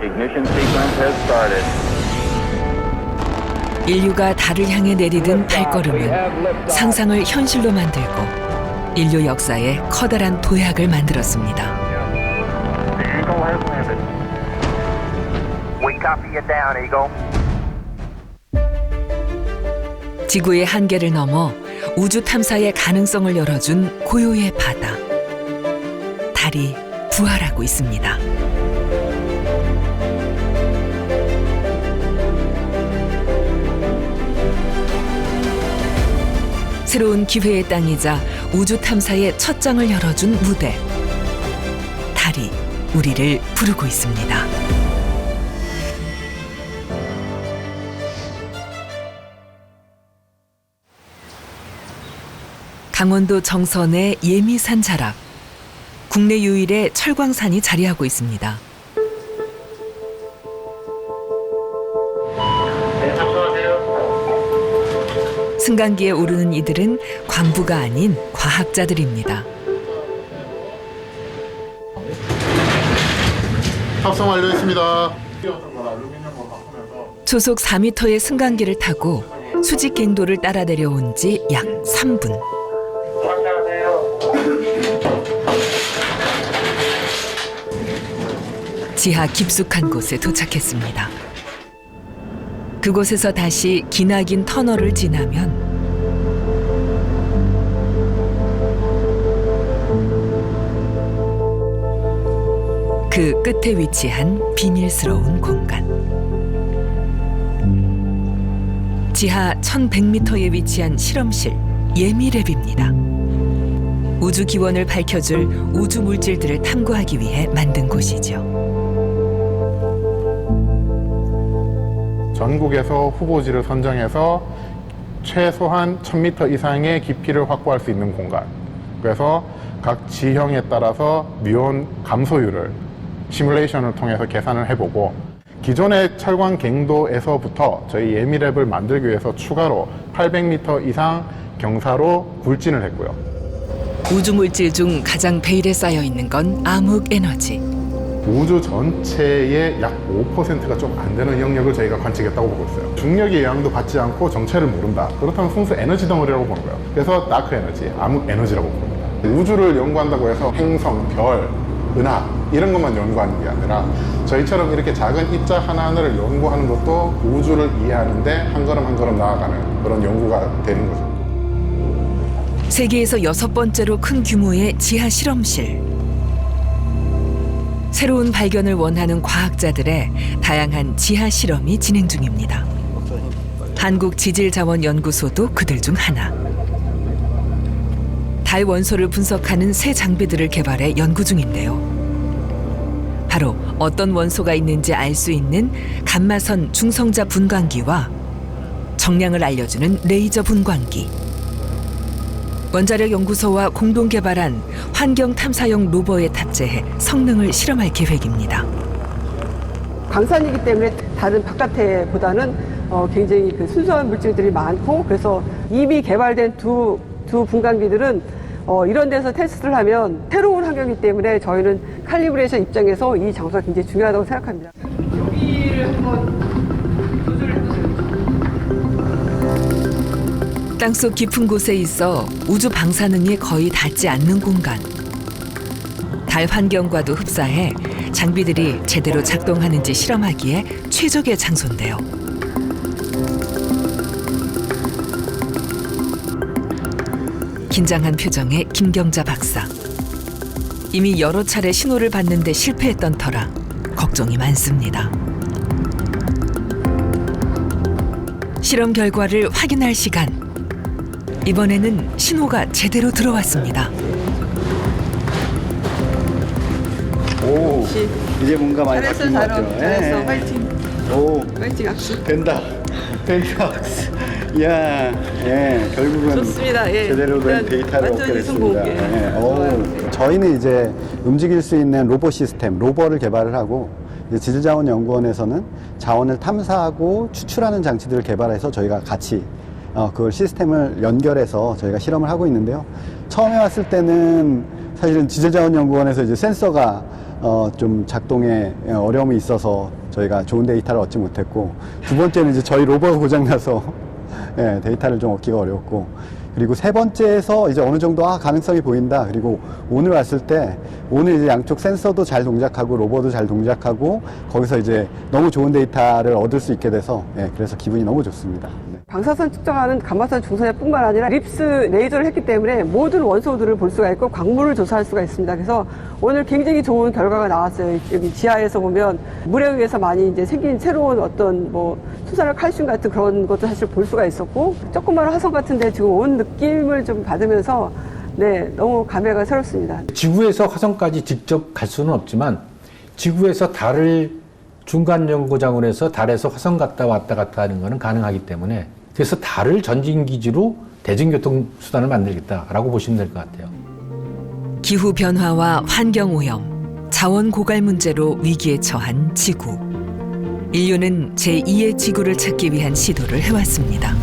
Ignition sequence has started. 인류가 달을 향해 내디딘 발걸음은 상상을 현실로 만들고 인류 역사에 커다란 도약을 만들었습니다. Eagle has landed. We copy you down, Eagle. 지구의 한계를 넘어 우주 탐사의 가능성을 열어준 고요의 바다. 달이 부활하고 있습니다. 새로운 기회의 땅이자 우주 탐사의 첫 장을 열어준 무대. 달이 우리를 부르고 있습니다. 강원도 정선의 예미산 자락. 국내 유일의 철광산이 자리하고 있습니다. 네, 탑승하세요. 승강기에 오르는 이들은 광부가 아닌 과학자들입니다. 탑승 완료했습니다. 초속 4m의 승강기를 타고 수직 갱도를 따라 내려온 지 약 3분. 지하 깊숙한 곳에 도착했습니다. 그곳에서 다시 기나긴 터널을 지나면 그 끝에 위치한 비밀스러운 공간. 지하 1100m에 위치한 실험실 예미랩입니다. 우주 기원을 밝혀줄 우주 물질들을 탐구하기 위해 만든 곳이죠. 전국에서 후보지를 선정해서 최소한 1000m 이상의 깊이를 확보할 수 있는 공간. 그래서 각 지형에 따라서 미온 감소율을 시뮬레이션을 통해서 계산을 해보고 기존의 철광 갱도에서부터 저희 예미랩을 만들기 위해서 추가로 800m 이상 경사로 굴진을 했고요. 우주 물질 중 가장 베일에 쌓여 있는 건 암흑 에너지. 우주 전체의 약 5%가 좀 안 되는 영역을 저희가 관측했다고 보고 있어요. 중력의 영향도 받지 않고 정체를 모른다. 그렇다면 순수 에너지 덩어리라고 보는 거예요. 그래서 다크 에너지, 암흑 에너지라고 부릅니다. 우주를 연구한다고 해서 행성, 별, 은하 이런 것만 연구하는 게 아니라 저희처럼 이렇게 작은 입자 하나하나를 연구하는 것도 우주를 이해하는데 한 걸음 한 걸음 나아가는 그런 연구가 되는 거죠. 세계에서 6번째로 큰 규모의 지하 실험실. 새로운 발견을 원하는 과학자들의 다양한 지하 실험이 진행 중입니다. 한국지질자원연구소도 그들 중 하나. 달 원소를 분석하는 새 장비들을 개발해 연구 중인데요. 바로 어떤 원소가 있는지 알 수 있는 감마선 중성자 분광기와 정량을 알려주는 레이저 분광기. 원자력 연구소와 공동 개발한 환경 탐사용 로버에 탑재해 성능을 실험할 계획입니다. 광산이기 때문에 다른 바깥에보다는 굉장히 그 순수한 물질들이 많고, 그래서 이미 개발된 두 분광기들은 이런 데서 테스트를 하면 새로운 환경이기 때문에 저희는 칼리브레이션 입장에서 이 장소가 굉장히 중요하다고 생각합니다. 여기를 한번 조절을 해보세요. 땅속 깊은 곳에 있어 우주 방사능이 거의 닿지 않는 공간. 달 환경과도 흡사해 장비들이 제대로 작동하는지 실험하기에 최적의 장소인데요. 긴장한 표정의 김경자 박사. 이미 여러 차례 신호를 받는데 실패했던 터라 걱정이 많습니다. 실험 결과를 확인할 시간. 이번에는 신호가 제대로 들어왔습니다. 오, 이제 뭔가 많이 바뀐 것 같죠? 잘했어, 화이팅. 오, 화이팅 악수. 된다. 데이터박스. 이야, 예, 결국은 좋습니다. 예. 제대로 된 일단 데이터를 얻게 완전히 성공. 됐습니다. 예. 예. 오, 저희는 이제 움직일 수 있는 로봇 시스템, 로버를 개발을 하고 이제 지질자원연구원에서는 자원을 탐사하고 추출하는 장치들을 개발해서 저희가 같이 그걸 시스템을 연결해서 저희가 실험을 하고 있는데요. 처음에 왔을 때는 사실은 지질자원연구원에서 이제 센서가 좀 작동에 어려움이 있어서 저희가 좋은 데이터를 얻지 못했고, 두 번째는 이제 저희 로버가 고장나서 예, 데이터를 좀 얻기가 어려웠고, 그리고 세 번째에서 이제 어느 정도 가능성이 보인다. 그리고 오늘 왔을 때 오늘 이제 양쪽 센서도 잘 동작하고 로버도 잘 동작하고 거기서 이제 너무 좋은 데이터를 얻을 수 있게 돼서 예, 그래서 기분이 너무 좋습니다. 네. 방사선 측정하는 감마선 중성자뿐만 아니라 립스 레이저를 했기 때문에 모든 원소들을 볼 수가 있고 광물을 조사할 수가 있습니다. 그래서 오늘 굉장히 좋은 결과가 나왔어요. 여기 지하에서 보면 물에 의해서 많이 이제 생긴 새로운 어떤 뭐 수산화 칼슘 같은 그런 것도 사실 볼 수가 있었고, 조그마한 화성 같은데 지금 온 느낌을 좀 받으면서 네, 너무 감회가 새롭습니다. 지구에서 화성까지 직접 갈 수는 없지만 지구에서 달을 중간 연구장으로 달에서 화성 갔다 왔다 하는 것은 가능하기 때문에, 그래서 달을 전진기지로 대중교통 수단을 만들겠다라고 보시면 될 것 같아요. 기후 변화와 환경 오염, 자원 고갈 문제로 위기에 처한 지구. 인류는 제2의 지구를 찾기 위한 시도를 해왔습니다.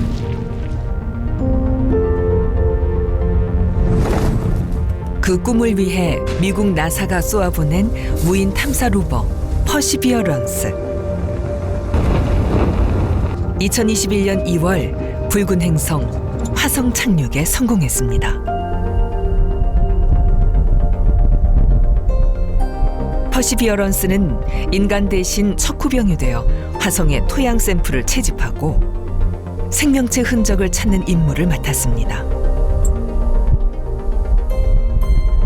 그 꿈을 위해 미국 나사가 쏘아보낸 무인 탐사 로버 퍼시비어런스. 2021년 2월 붉은 행성 화성 착륙에 성공했습니다. 퍼시비어런스는 인간 대신 척후병이 되어 화성의 토양 샘플을 채집하고 생명체 흔적을 찾는 임무를 맡았습니다.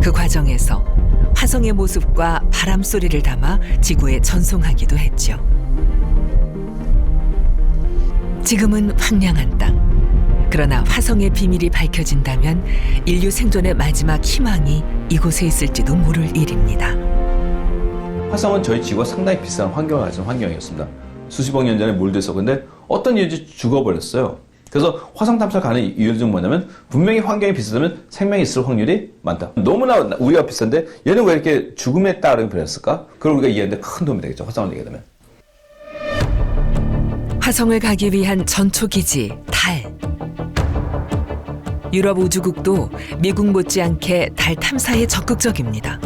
그 과정에서 화성의 모습과 바람 소리를 담아 지구에 전송하기도 했죠. 지금은 황량한 땅. 그러나 화성의 비밀이 밝혀진다면 인류 생존의 마지막 희망이 이곳에 있을지도 모를 일입니다. 화성은 저희 지구와 상당히 비슷한 환경을 가진 환경이었습니다. 수십억 년 전에 몰드에서 근데 어떤 이유인지 죽어버렸어요. 그래서 화성 탐사 가는 이유 중 뭐냐면 분명히 환경이 비슷하면 생명이 있을 확률이 많다. 너무나 우리가 비슷한데 얘는 왜 이렇게 죽음에 따르게 변했을까? 그걸 우리가 이해하는데 큰 도움이 되겠죠. 화성을 얘기하게 되면. 화성을 가기 위한 전초기지 달. 유럽 우주국도 미국 못지않게 달 탐사에 적극적입니다.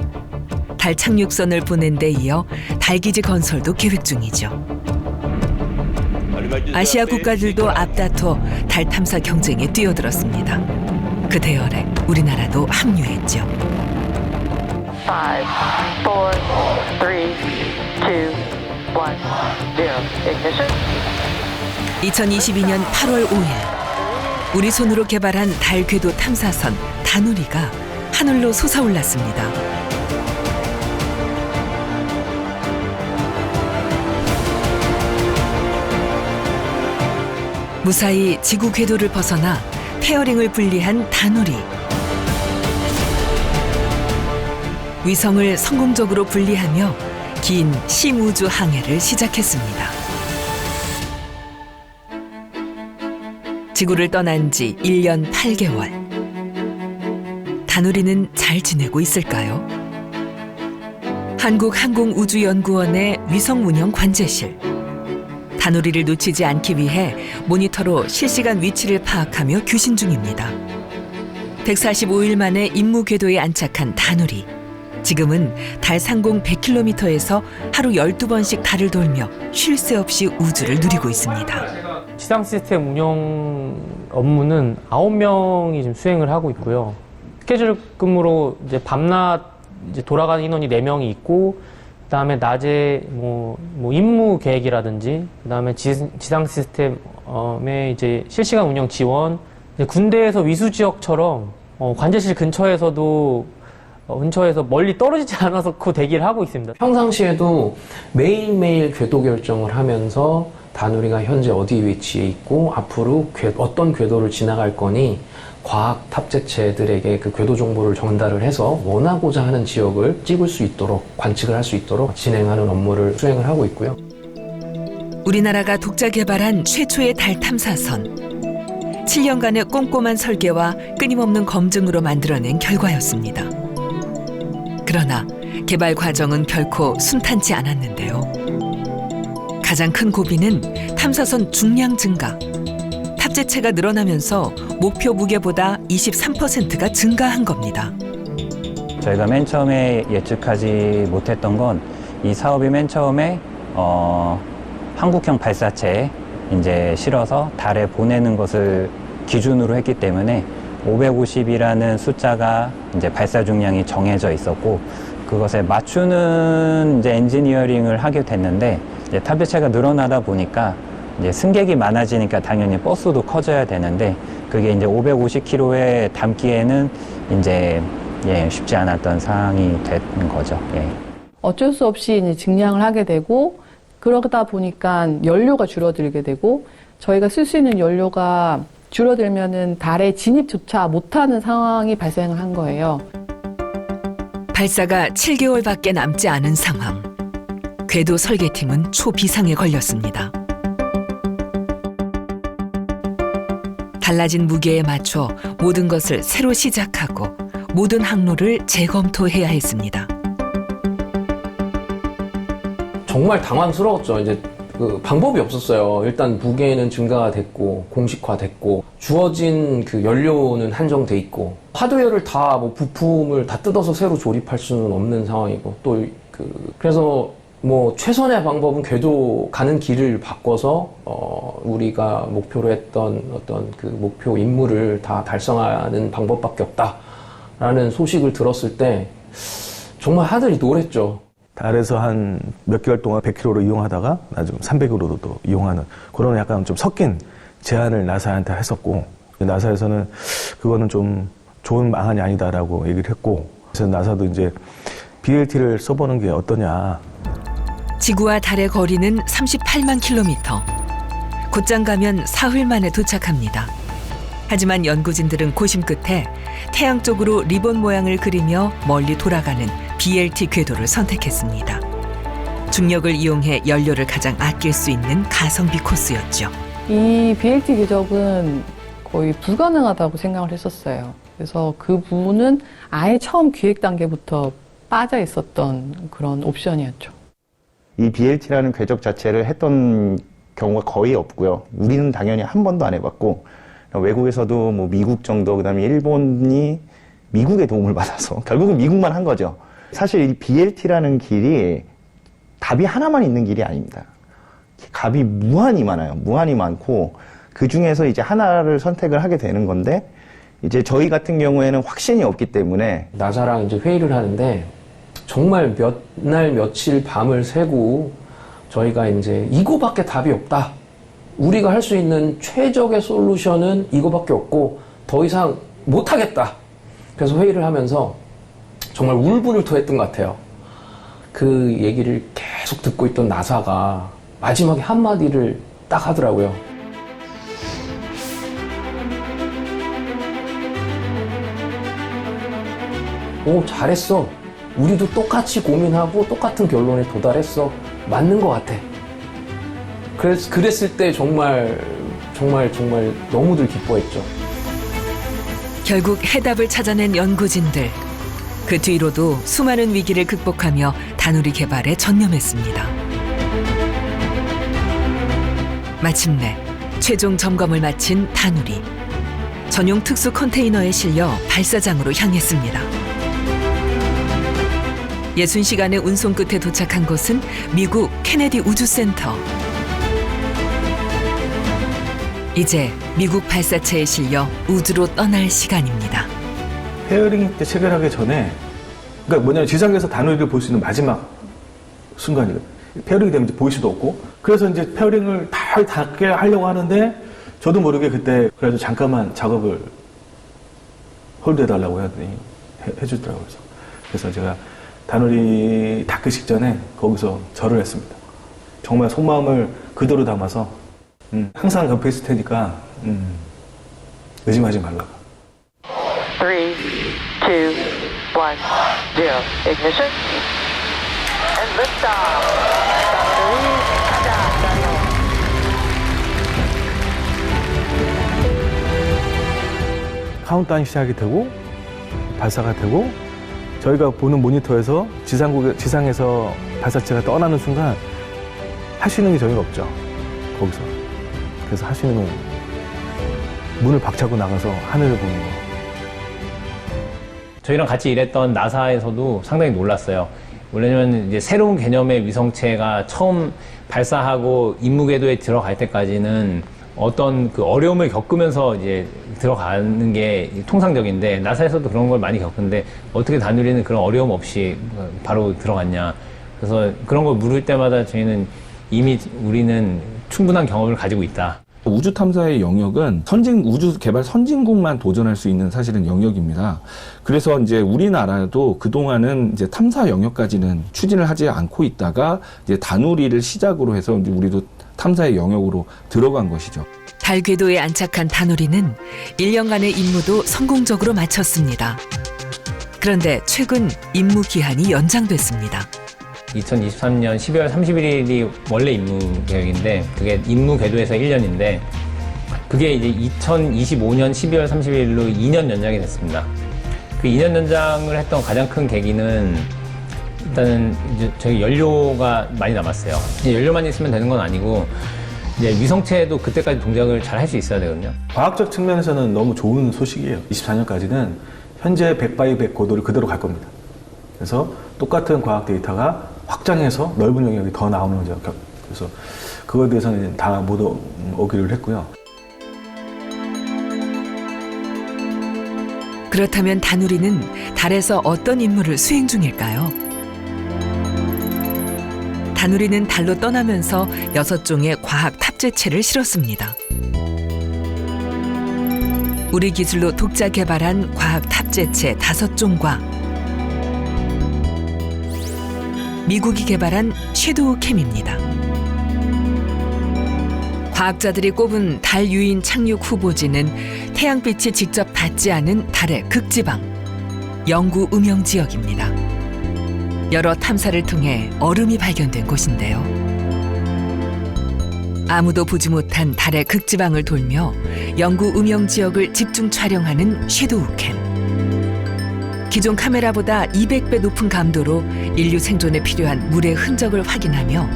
달 착륙선을 보낸 데 이어 달기지 건설도 계획 중이죠. 아시아 국가들도 앞다퉈 달 탐사 경쟁에 뛰어들었습니다. 그 대열에 우리나라도 합류했죠. 5, 4, 3, 2, 1, 0. Ignition. 2022년 8월 5일 우리 손으로 개발한 달 궤도 탐사선 다누리가 하늘로 솟아올랐습니다. 무사히 지구 궤도를 벗어나 페어링을 분리한 다누리. 위성을 성공적으로 분리하며 긴 심우주 항해를 시작했습니다. 지구를 떠난 지 1년 8개월. 다누리는 잘 지내고 있을까요? 한국항공우주연구원의 위성 운영 관제실. 다누리를 놓치지 않기 위해 모니터로 실시간 위치를 파악하며 교신 중입니다. 145일 만에 임무 궤도에 안착한 다누리. 지금은 달 상공 100km에서 하루 12번씩 달을 돌며 쉴 새 없이 우주를 누리고 있습니다. 지상 시스템 운영 업무는 9명이 지금 수행을 하고 있고요. 스케줄 근무로 이제 밤낮 이제 돌아가는 인원이 4명이 있고, 그다음에 낮에 뭐 임무 계획이라든지, 그다음에 지상 시스템의 이제 실시간 운영 지원, 이제 군대에서 위수 지역처럼 관제실 근처에서도 근처에서 멀리 떨어지지 않아서 대기를 하고 있습니다. 평상시에도 매일매일 궤도 결정을 하면서 다누리가 현재 어디 위치에 있고 앞으로 어떤 궤도를 지나갈 거니 과학 탑재체들에게 그 궤도 정보를 전달을 해서 원하고자 하는 지역을 찍을 수 있도록, 관측을 할 수 있도록 진행하는 업무를 수행을 하고 있고요. 우리나라가 독자 개발한 최초의 달 탐사선. 7년간의 꼼꼼한 설계와 끊임없는 검증으로 만들어낸 결과였습니다. 그러나 개발 과정은 결코 순탄치 않았는데요. 가장 큰 고비는 탐사선 중량 증가. 탑재체가 늘어나면서 목표 무게보다 23%가 증가한 겁니다. 저희가 맨 처음에 예측하지 못했던 건 이 사업이 맨 처음에 한국형 발사체에 이제 실어서 달에 보내는 것을 기준으로 했기 때문에 550이라는 숫자가 이제 발사 중량이 정해져 있었고 그것에 맞추는 이제 엔지니어링을 하게 됐는데 이제 탑재체가 늘어나다 보니까 이제 승객이 많아지니까 당연히 버스도 커져야 되는데 그게 이제 550kg에 담기에는 이제 쉽지 않았던 상황이 된 거죠. 예. 어쩔 수 없이 이제 증량을 하게 되고 그러다 보니까 연료가 줄어들게 되고 저희가 쓸 수 있는 연료가 줄어들면은 달에 진입조차 못하는 상황이 발생을 한 거예요. 발사가 7개월밖에 남지 않은 상황. 궤도 설계팀은 초비상에 걸렸습니다. 달라진 무게에 맞춰 모든 것을 새로 시작하고 모든 항로를 재검토해야 했습니다. 정말 당황스러웠죠. 이제 그 방법이 없었어요. 일단 무게는 증가가 됐고 공식화됐고 주어진 그 연료는 한정돼 있고 하드웨어를 다 뭐 부품을 다 뜯어서 새로 조립할 수는 없는 상황이고 또 그래서 뭐 최선의 방법은 궤도 가는 길을 바꿔서 우리가 목표로 했던 어떤 그 목표 임무를 다 달성하는 방법밖에 없다라는 소식을 들었을 때 정말 하늘이 노랬죠. 달에서 한 몇 개월 동안 100km로 이용하다가 나중 300으로도 또 이용하는 그런 약간 좀 섞인 제안을 나사한테 했었고 나사에서는 그거는 좀 좋은 방안이 아니다라고 얘기를 했고 그래서 나사도 이제 BLT를 써보는 게 어떠냐. 지구와 달의 거리는 38만 킬로미터. 곧장 가면 사흘 만에 도착합니다. 하지만 연구진들은 고심 끝에 태양 쪽으로 리본 모양을 그리며 멀리 돌아가는 BLT 궤도를 선택했습니다. 중력을 이용해 연료를 가장 아낄 수 있는 가성비 코스였죠. 이 BLT 궤적은 거의 불가능하다고 생각을 했었어요. 그래서 그 부분은 아예 처음 기획 단계부터 빠져 있었던 그런 옵션이었죠. 이 BLT라는 궤적 자체를 했던 경우가 거의 없고요. 우리는 당연히 한 번도 안 해봤고 외국에서도 뭐 미국 정도 그다음에 일본이 미국의 도움을 받아서 결국은 미국만 한 거죠. 사실 이 BLT라는 길이 답이 하나만 있는 길이 아닙니다. 값이 무한히 많아요. 무한히 많고 그 중에서 이제 하나를 선택을 하게 되는 건데 이제 저희 같은 경우에는 확신이 없기 때문에 나사랑 이제 회의를 하는데 정말 몇 날 며칠 밤을 새고 저희가 이제 이거밖에 답이 없다. 우리가 할 수 있는 최적의 솔루션은 이거밖에 없고 더 이상 못하겠다. 그래서 회의를 하면서 정말 울분을 토했던 것 같아요. 그 얘기를 계속 듣고 있던 나사가 마지막에 한마디를 딱 하더라고요. 오, 잘했어. 우리도 똑같이 고민하고 똑같은 결론에 도달했어. 맞는 것 같아. 그랬을 때 정말 너무들 기뻐했죠. 결국 해답을 찾아낸 연구진들. 그 뒤로도 수많은 위기를 극복하며 다누리 개발에 전념했습니다. 마침내 최종 점검을 마친 다누리. 전용 특수 컨테이너에 실려 발사장으로 향했습니다. 60시간의 운송 끝에 도착한 곳은 미국 케네디 우주센터. 이제 미국 발사체에 실려 우주로 떠날 시간입니다. 페어링 때 체결하기 전에 그러니까 뭐냐면 지상에서 다누리를 볼 수 있는 마지막 순간이거든요. 페어링이 되면 이제 보일 수도 없고 그래서 이제 페어링을 다 닿게 하려고 하는데 저도 모르게 그때 그래도 잠깐만 작업을 홀드해달라고 해주더라고요. 그래서 제가 다누리 닿기 직전에 거기서 절을 했습니다. 정말 속마음을 그대로 담아서 항상 옆에 있을 테니까 의심하지 말라고. 3, 2, 1, 0. Ignition. And liftoff. 다누리 가자. 카운트다운이 시작이 되고 발사가 되고 저희가 보는 모니터에서 지상에서 발사체가 떠나는 순간 할 수 있는 게 저희는 없죠. 거기서. 그래서 할 수 있는 건 문을 박차고 나가서 하늘을 보는 거. 저희랑 같이 일했던 나사에서도 상당히 놀랐어요. 왜냐면 이제 새로운 개념의 위성체가 처음 발사하고 임무 궤도에 들어갈 때까지는 어떤 그 어려움을 겪으면서 이제 들어가는 게 통상적인데 나사에서도 그런 걸 많이 겪는데 어떻게 다누리는 그런 어려움 없이 바로 들어갔냐. 그래서 그런 걸 물을 때마다 저희는 이미 우리는 충분한 경험을 가지고 있다. 우주 탐사의 영역은 우주 개발 선진국만 도전할 수 있는 사실은 영역입니다. 그래서 이제 우리나라도 그동안은 이제 탐사 영역까지는 추진을 하지 않고 있다가 이제 다누리를 시작으로 해서 이제 우리도 탐사의 영역으로 들어간 것이죠. 달 궤도에 안착한 다누리는 1년간의 임무도 성공적으로 마쳤습니다. 그런데 최근 임무 기한이 연장됐습니다. 2023년 12월 31일이 원래 임무 계획인데 그게 임무 궤도에서 1년인데 그게 이제 2025년 12월 31일로 2년 연장이 됐습니다. 그 2년 연장을 했던 가장 큰 계기는 일단은 이제 저희 연료가 많이 남았어요. 이제 연료만 있으면 되는 건 아니고 이제 위성체도 그때까지 동작을 잘 할 수 있어야 되거든요. 과학적 측면에서는 너무 좋은 소식이에요. 24년까지는 현재 100x100 고도를 그대로 갈 겁니다. 그래서 똑같은 과학 데이터가 확장해서 넓은 영역이 더 나오는 거죠. 그래서 그거에 대해서는 다 모두 오기를 했고요. 그렇다면 다누리는 달에서 어떤 임무를 수행 중일까요? 다누리는 달로 떠나면서 6종의 과학 탑재체를 실었습니다. 우리 기술로 독자 개발한 과학 탑재체 5종과 미국이 개발한 섀도우 캠입니다. 과학자들이 꼽은 달 유인 착륙 후보지는 태양빛이 직접 닿지 않은 달의 극지방, 영구 음영 지역입니다. 여러 탐사를 통해 얼음이 발견된 곳인데요. 아무도 보지 못한 달의 극지방을 돌며 영구 음영 지역을 집중 촬영하는 섀도우 캠. 기존 카메라보다 200배 높은 감도로 인류 생존에 필요한 물의 흔적을 확인하며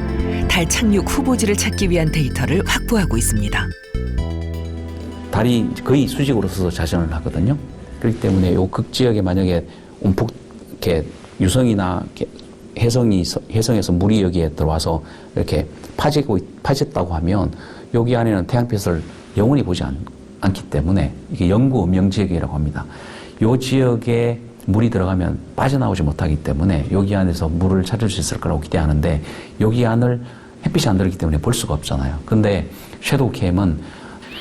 달 착륙 후보지를 찾기 위한 데이터를 확보하고 있습니다. 달이 거의 수직으로서 자전을 하거든요. 그렇기 때문에 이 극지역에 만약에 움푹 이렇게 유성이나 해성에서 물이 여기에 들어와서 이렇게 파졌다고 하면 여기 안에는 태양빛을 영원히 보지 않기 때문에 이게 영구 음영 지역이라고 합니다. 이 지역에 물이 들어가면 빠져나오지 못하기 때문에 여기 안에서 물을 찾을 수 있을 거라고 기대하는데 여기 안을 햇빛이 안 들어오기 때문에 볼 수가 없잖아요. 근데 섀도우 캠은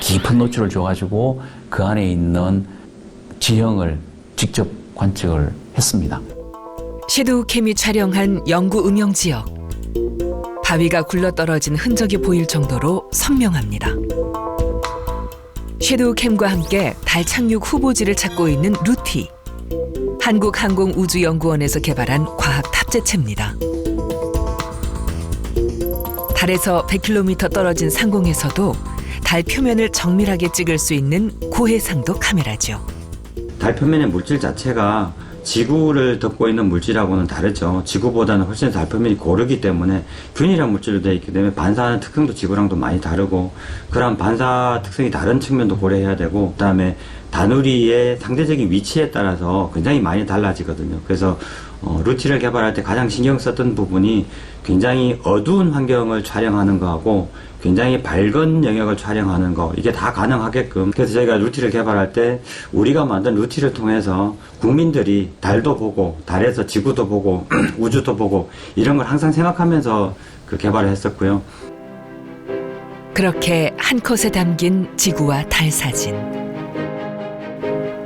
깊은 노출을 줘가지고 그 안에 있는 지형을 직접 관측을 했습니다. 섀도우 캠이 촬영한 영구 음영 지역. 바위가 굴러떨어진 흔적이 보일 정도로 선명합니다. 섀도우 캠과 함께 달 착륙 후보지를 찾고 있는 루티. 한국항공우주연구원에서 개발한 과학 탑재체입니다. 달에서 100km 떨어진 상공에서도 달 표면을 정밀하게 찍을 수 있는 고해상도 카메라죠. 달 표면의 물질 자체가 지구를 덮고 있는 물질하고는 다르죠. 지구보다는 훨씬 달 표면이 고르기 때문에 균일한 물질로 되어 있기 때문에 반사하는 특성도 지구랑도 많이 다르고 그런 반사 특성이 다른 측면도 고려해야 되고 그다음에 다누리의 상대적인 위치에 따라서 굉장히 많이 달라지거든요. 그래서 루티를 개발할 때 가장 신경 썼던 부분이 굉장히 어두운 환경을 촬영하는 거하고 굉장히 밝은 영역을 촬영하는 거 이게 다 가능하게끔 그래서 저희가 루티를 개발할 때 우리가 만든 루티를 통해서 국민들이 달도 보고 달에서 지구도 보고 우주도 보고 이런 걸 항상 생각하면서 그 개발을 했었고요. 그렇게 한 컷에 담긴 지구와 달 사진.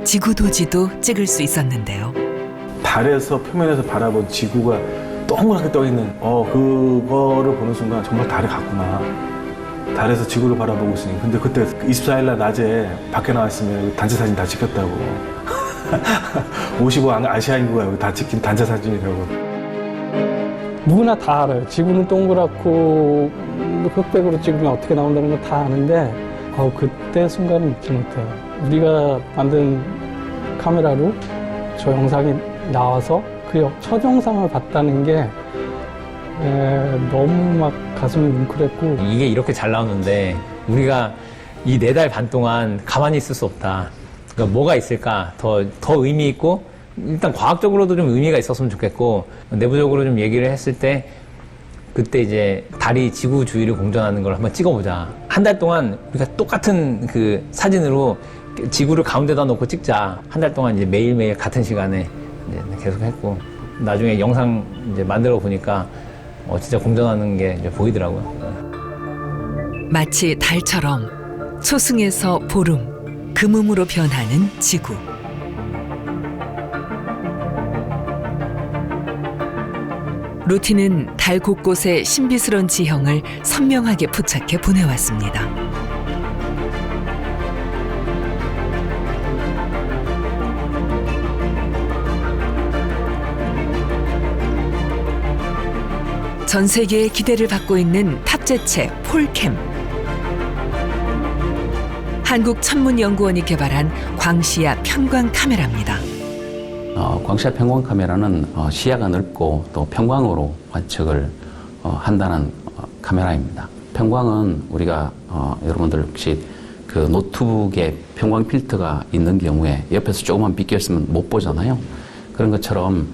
지구도지도 찍을 수 있었는데요. 달에서 표면에서 바라본 지구가 동그랗게 떠있는 그거를 보는 순간 정말 달에 갔구나. 달에서 지구를 바라보고 있으니 근데 그때 24일날 낮에 밖에 나왔으면 단체 사진 다 찍혔다고 55 아시아 인구가 다 찍힌 단체 사진이라고. 누구나 다 알아요. 지구는 동그랗고 흑백으로 찍으면 어떻게 나온다는 거 다 아는데 그때 순간은 잊지 못해요. 우리가 만든 카메라로 저 영상이 나와서 그 첫 영상을 봤다는 게 너무 막 가슴이 뭉클했고 이게 이렇게 잘 나오는데 우리가 이 4달 반 동안 가만히 있을 수 없다. 그러니까 뭐가 있을까? 더 의미 있고 일단 과학적으로도 좀 의미가 있었으면 좋겠고 내부적으로 좀 얘기를 했을 때 그때 이제 달이 지구 주위를 공전하는 걸 한번 찍어보자. 한 달 동안 우리가 똑같은 그 사진으로 지구를 가운데다 놓고 찍자. 한 달 동안 이제 매일매일 같은 시간에 이제 계속 했고 나중에 영상 이제 만들어 보니까 진짜 공전하는 게 이제 보이더라고요. 마치 달처럼 초승에서 보름, 금음으로 변하는 지구. 루틴은 달 곳곳의 신비스러운 지형을 선명하게 포착해 보내왔습니다. 전 세계의 기대를 받고 있는 탑재체 폴캠. 한국천문연구원이 개발한 광시야 편광 카메라입니다. 광시야 편광 카메라는 시야가 넓고 또 편광으로 관측을 한다는 카메라입니다. 편광은 우리가 여러분들 혹시 그 노트북에 편광 필터가 있는 경우에 옆에서 조금만 비껴 있으면 못 보잖아요. 그런 것처럼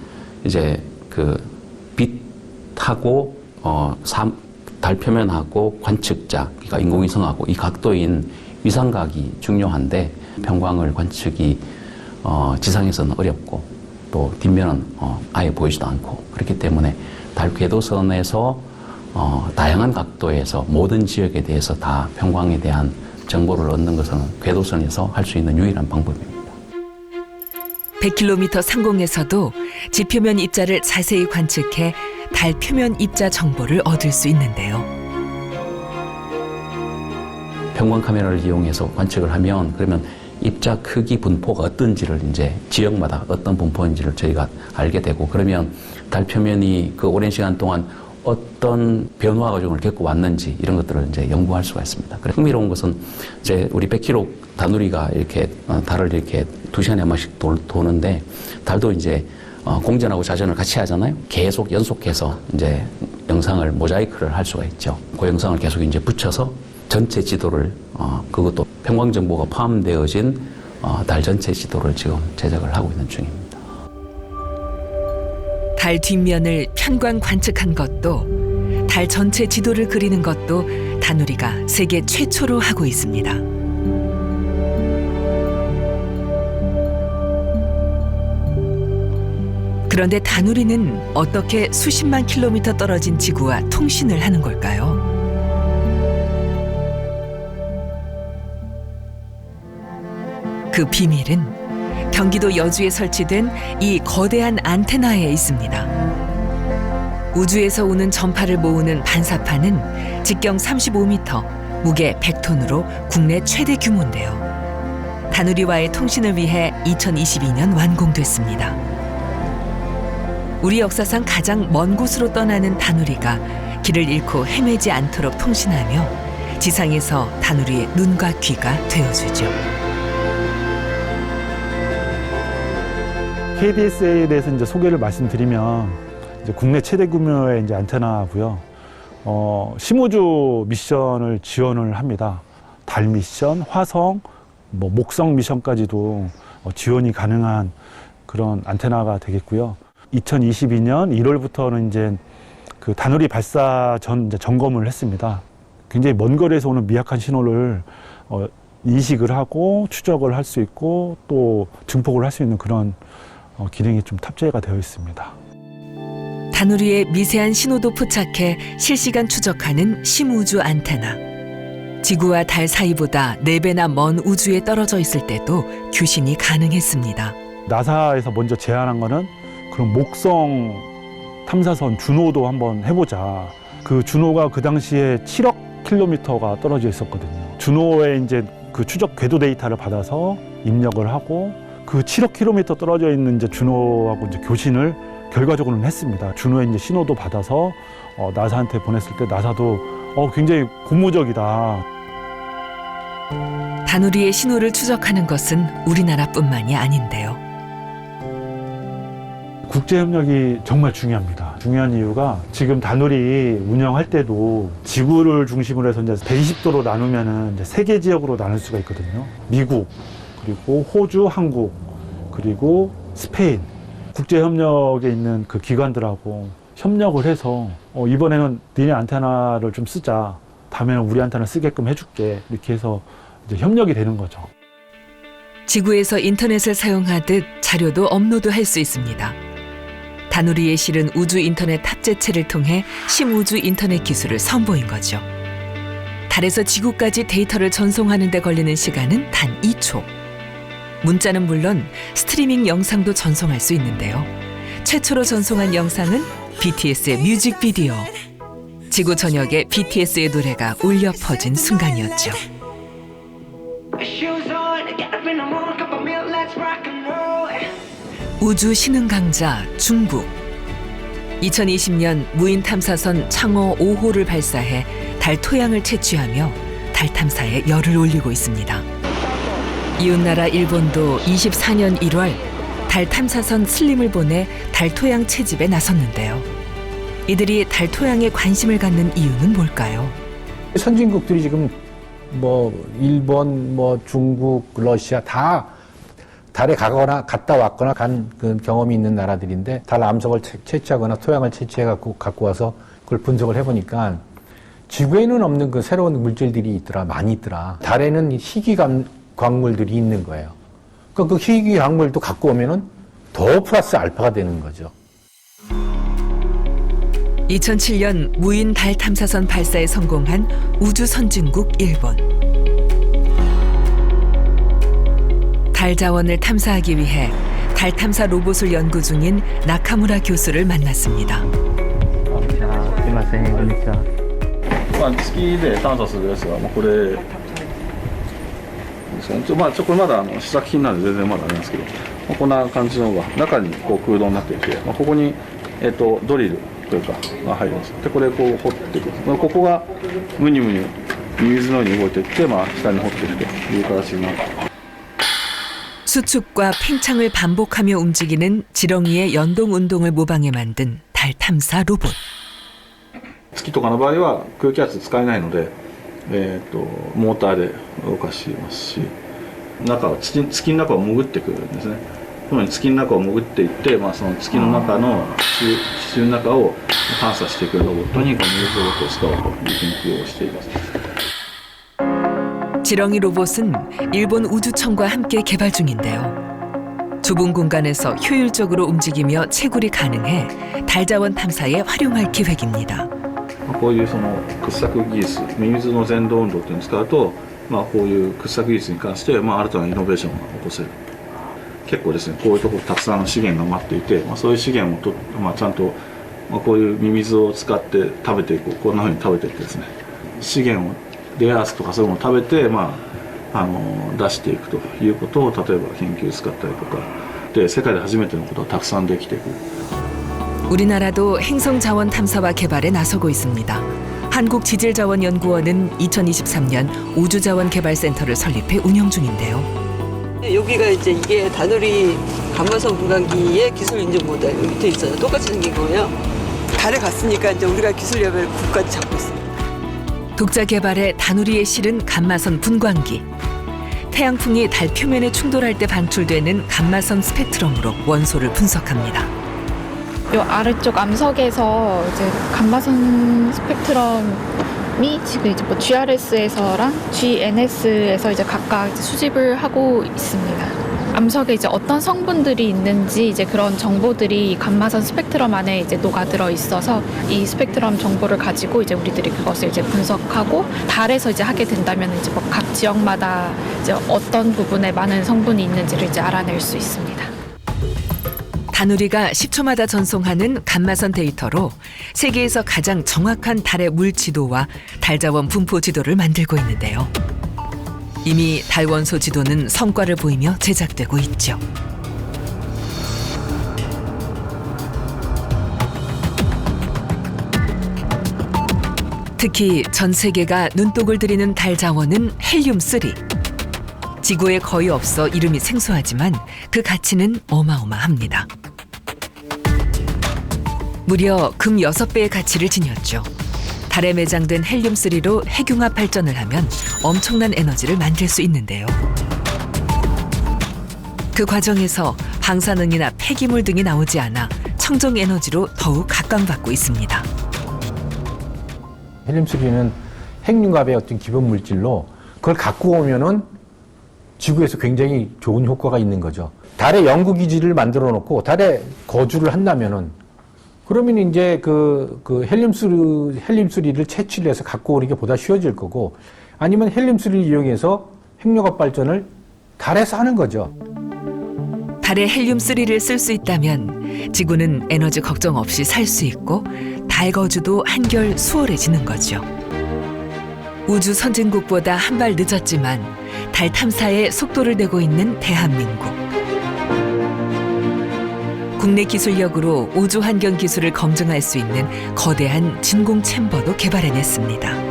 이제 그 빛하고 달 표면하고 관측자, 그러니까 인공위성하고 이 각도인 위상각이 중요한데 편광을 관측이 지상에서는 어렵고 또 뒷면은 아예 보이지도 않고 그렇기 때문에 달 궤도선에서 다양한 각도에서 모든 지역에 대해서 다 편광에 대한 정보를 얻는 것은 궤도선에서 할 수 있는 유일한 방법입니다. 100km 상공에서도 지표면 입자를 자세히 관측해 달 표면 입자 정보를 얻을 수 있는데요. 편광 카메라를 이용해서 관측을 하면 그러면 입자 크기 분포가 어떤지를 이제 지역마다 어떤 분포인지를 저희가 알게 되고 그러면 달 표면이 그 오랜 시간 동안 어떤 변화 과정을 겪고 왔는지 이런 것들을 이제 연구할 수가 있습니다. 그래서 흥미로운 것은 이제 우리 100km 다누리가 이렇게 달을 이렇게 2시간에 한 번씩 도는데 달도 이제 공전하고 자전을 같이 하잖아요. 계속 연속해서 이제 영상을 모자이크를 할 수가 있죠. 그 영상을 계속 이제 붙여서 전체 지도를 그것도 편광 정보가 포함되어진 달 전체 지도를 지금 제작을 하고 있는 중입니다. 달 뒷면을 편광 관측한 것도 달 전체 지도를 그리는 것도 다누리가 세계 최초로 하고 있습니다. 그런데 다누리는 어떻게 수십만 킬로미터 떨어진 지구와 통신을 하는 걸까요? 그 비밀은 경기도 여주에 설치된 이 거대한 안테나에 있습니다. 우주에서 오는 전파를 모으는 반사판은 직경 35m, 무게 100톤으로 국내 최대 규모인데요. 다누리와의 통신을 위해 2022년 완공됐습니다. 우리 역사상 가장 먼 곳으로 떠나는 다누리가 길을 잃고 헤매지 않도록 통신하며 지상에서 다누리의 눈과 귀가 되어주죠. KDSA에 대해서 이제 소개를 말씀드리면 이제 국내 최대 규모의 이제 안테나고요. 심우주 미션을 지원을 합니다. 달 미션, 화성, 목성 미션까지도 지원이 가능한 그런 안테나가 되겠고요. 2022년 1월부터는 이제 그 다누리 발사 전 이제 점검을 했습니다. 굉장히 먼 거리에서 오는 미약한 신호를 인식을 하고 추적을 할 수 있고 또 증폭을 할 수 있는 그런 기능이 좀 탑재가 되어 있습니다. 다누리의 미세한 신호도 포착해 실시간 추적하는 심우주 안테나. 지구와 달 사이보다 4배나 먼 우주에 떨어져 있을 때도 교신이 가능했습니다. 나사에서 먼저 제안한 거는 그럼 목성 탐사선 준호도 한번 해보자. 그 준호가 그 당시에 7억 킬로미터가 떨어져 있었거든요. 준호에 이제 그 추적 궤도 데이터를 받아서 입력을 하고 그 7억 킬로미터 떨어져 있는 이제 준호하고 이제 교신을 결과적으로는 했습니다. 준호의 이제 신호도 받아서 나사한테 보냈을 때 나사도 굉장히 고무적이다. 다누리의 신호를 추적하는 것은 우리나라뿐만이 아닌데요. 국제협력이 정말 중요합니다. 중요한 이유가 지금 다누리 운영할 때도 지구를 중심으로 해서 이제 120도로 나누면은 이제 3개 지역으로 나눌 수가 있거든요. 미국, 그리고 호주, 한국, 그리고 스페인 국제협력에 있는 그 기관들하고 협력을 해서 이번에는 니네 안테나를 좀 쓰자. 다음에는 우리 안테나 쓰게끔 해줄게. 이렇게 해서 이제 협력이 되는 거죠. 지구에서 인터넷을 사용하듯 자료도 업로드할 수 있습니다. 다누리에 실은 우주 인터넷 탑재체를 통해 심우주 인터넷 기술을 선보인 거죠. 달에서 지구까지 데이터를 전송하는 데 걸리는 시간은 단 2초. 문자는 물론 스트리밍 영상도 전송할 수 있는데요. 최초로 전송한 영상은 BTS의 뮤직비디오. 지구 전역에 BTS의 노래가 울려 퍼진 순간이었죠. 우주 신흥 강자 중국. 2020년 무인 탐사선 창어 5호를 발사해 달 토양을 채취하며 달 탐사에 열을 올리고 있습니다. 이웃나라 일본도 24년 1월 달 탐사선 슬림을 보내 달 토양 채집에 나섰는데요. 이들이 달 토양에 관심을 갖는 이유는 뭘까요? 선진국들이 지금 뭐 일본, 뭐 중국, 러시아 다 달에 갔다 왔거나 간 그 경험이 있는 나라들인데 달 암석을 채취하거나 토양을 채취해 갖고 와서 그걸 분석을 해보니까 지구에는 없는 그 새로운 물질들이 많이 있더라. 달에는 희귀 광물들이 있는 거예요. 그러니까 그 희귀 광물도 갖고 오면은 더 플러스 알파가 되는 거죠. 2007년 무인 달 탐사선 발사에 성공한 우주 선진국 일본. 달 자원을 탐사하기 위해 달 탐사 로봇을 연구 중인 나카무라 교수를 만났습니다. 月で探査するやつは、これ、これまだ試作品なんで全然まだありますけど、こんな感じのが中にこう空洞になっていて、ここに、ドリルというかが入るんです。でこれこう掘っていく。ここがムニムニ水のように動いていって、下に掘っていくという形になる。 수축과 팽창을 반복하며 움직이는 지렁이의 연동 운동을 모방해 만든 달 탐사 로봇. 月とかの場合は空気圧使えないので、モーターで動かしますし、月の中を潜ってくるんですね。このように月の中を潜っていって、その月の中の地中の中を探査していくロボットにこの水ロボットを使おうという研究をしています。 지렁이 로봇은 일본 우주청과 함께 개발 중인데요. 좁은 공간에서 효율적으로 움직이며 채굴이 가능해 달 자원 탐사에 활용할 계획입니다. こういうその掘削技術、ミミズの全動運動というのを使うと、こういう掘削技術に関して、新たなイノベーションが起こせる。結構ですね、こういうところたくさん資源が待っていて、そういう資源をちゃんと、こういうミミズを使って食べていこう、こんな風に食べていってですね、資源をレアアースとかそういうのを食べて、出していくということを例えば研究に使ったりとかで世界で初めてのことがたくさんできていく。 우리나라도 행성 자원 탐사와 개발에 나서고 있습니다. 한국지질자원연구원은 2023년 우주자원개발센터를 설립해 운영 중인데요. 여기가 이제 이게 다누리 감마선 분광기의 기술 인증 모델 여기 밑에 있어요. 똑같이 생긴 거예요. 달에 갔으니까 이제 우리가 기술 레벨 9까지 잡고 있습니다. 독자 개발의 다누리에 실은 감마선 분광기. 태양풍이 달 표면에 충돌할 때 방출되는 감마선 스펙트럼으로 원소를 분석합니다. 요 아래쪽 암석에서 이제 감마선 스펙트럼이 지금 이제 뭐 GRS에서랑 GNS에서 이제 각각 이제 수집을 하고 있습니다. 암석에 이제 어떤 성분들이 있는지 이제 그런 정보들이 이 감마선 스펙트럼 안에 이제 녹아들어 있어서 이 스펙트럼 정보를 가지고 이제 우리들이 그것을 이제 분석하고 달에서 이제 하게 된다면 이제 뭐 각 지역마다 이제 어떤 부분에 많은 성분이 있는지를 이제 알아낼 수 있습니다. 다누리가 10초마다 전송하는 감마선 데이터로 세계에서 가장 정확한 달의 물 지도와 달 자원 분포 지도를 만들고 있는데요. 이미 달 원소 지도는 성과를 보이며 제작되고 있죠. 특히 전 세계가 눈독을 들이는 달 자원은 헬륨-3. 지구에 거의 없어 이름이 생소하지만 그 가치는 어마어마합니다. 무려 금 6배의 가치를 지녔죠. 달에 매장된 헬륨-3로 핵융합 발전을 하면 엄청난 에너지를 만들 수 있는데요. 그 과정에서 방사능이나 폐기물 등이 나오지 않아 청정 에너지로 더욱 각광받고 있습니다. 헬륨3는 핵융합의 어떤 기본 물질로 그걸 갖고 오면은 지구에서 굉장히 좋은 효과가 있는 거죠. 달에 연구 기지를 만들어 놓고 달에 거주를 한다면은 그러면 이제 그 헬륨3를 채취를 해서 갖고 오는 게 보다 쉬워질 거고, 아니면 헬륨3를 이용해서 핵융합 발전을 달에서 하는 거죠. 달에 헬륨3를 쓸 수 있다면 지구는 에너지 걱정 없이 살 수 있고 달 거주도 한결 수월해지는 거죠. 우주 선진국보다 한 발 늦었지만 달 탐사에 속도를 내고 있는 대한민국. 국내 기술력으로 우주 환경 기술을 검증할 수 있는 거대한 진공 챔버도 개발해냈습니다.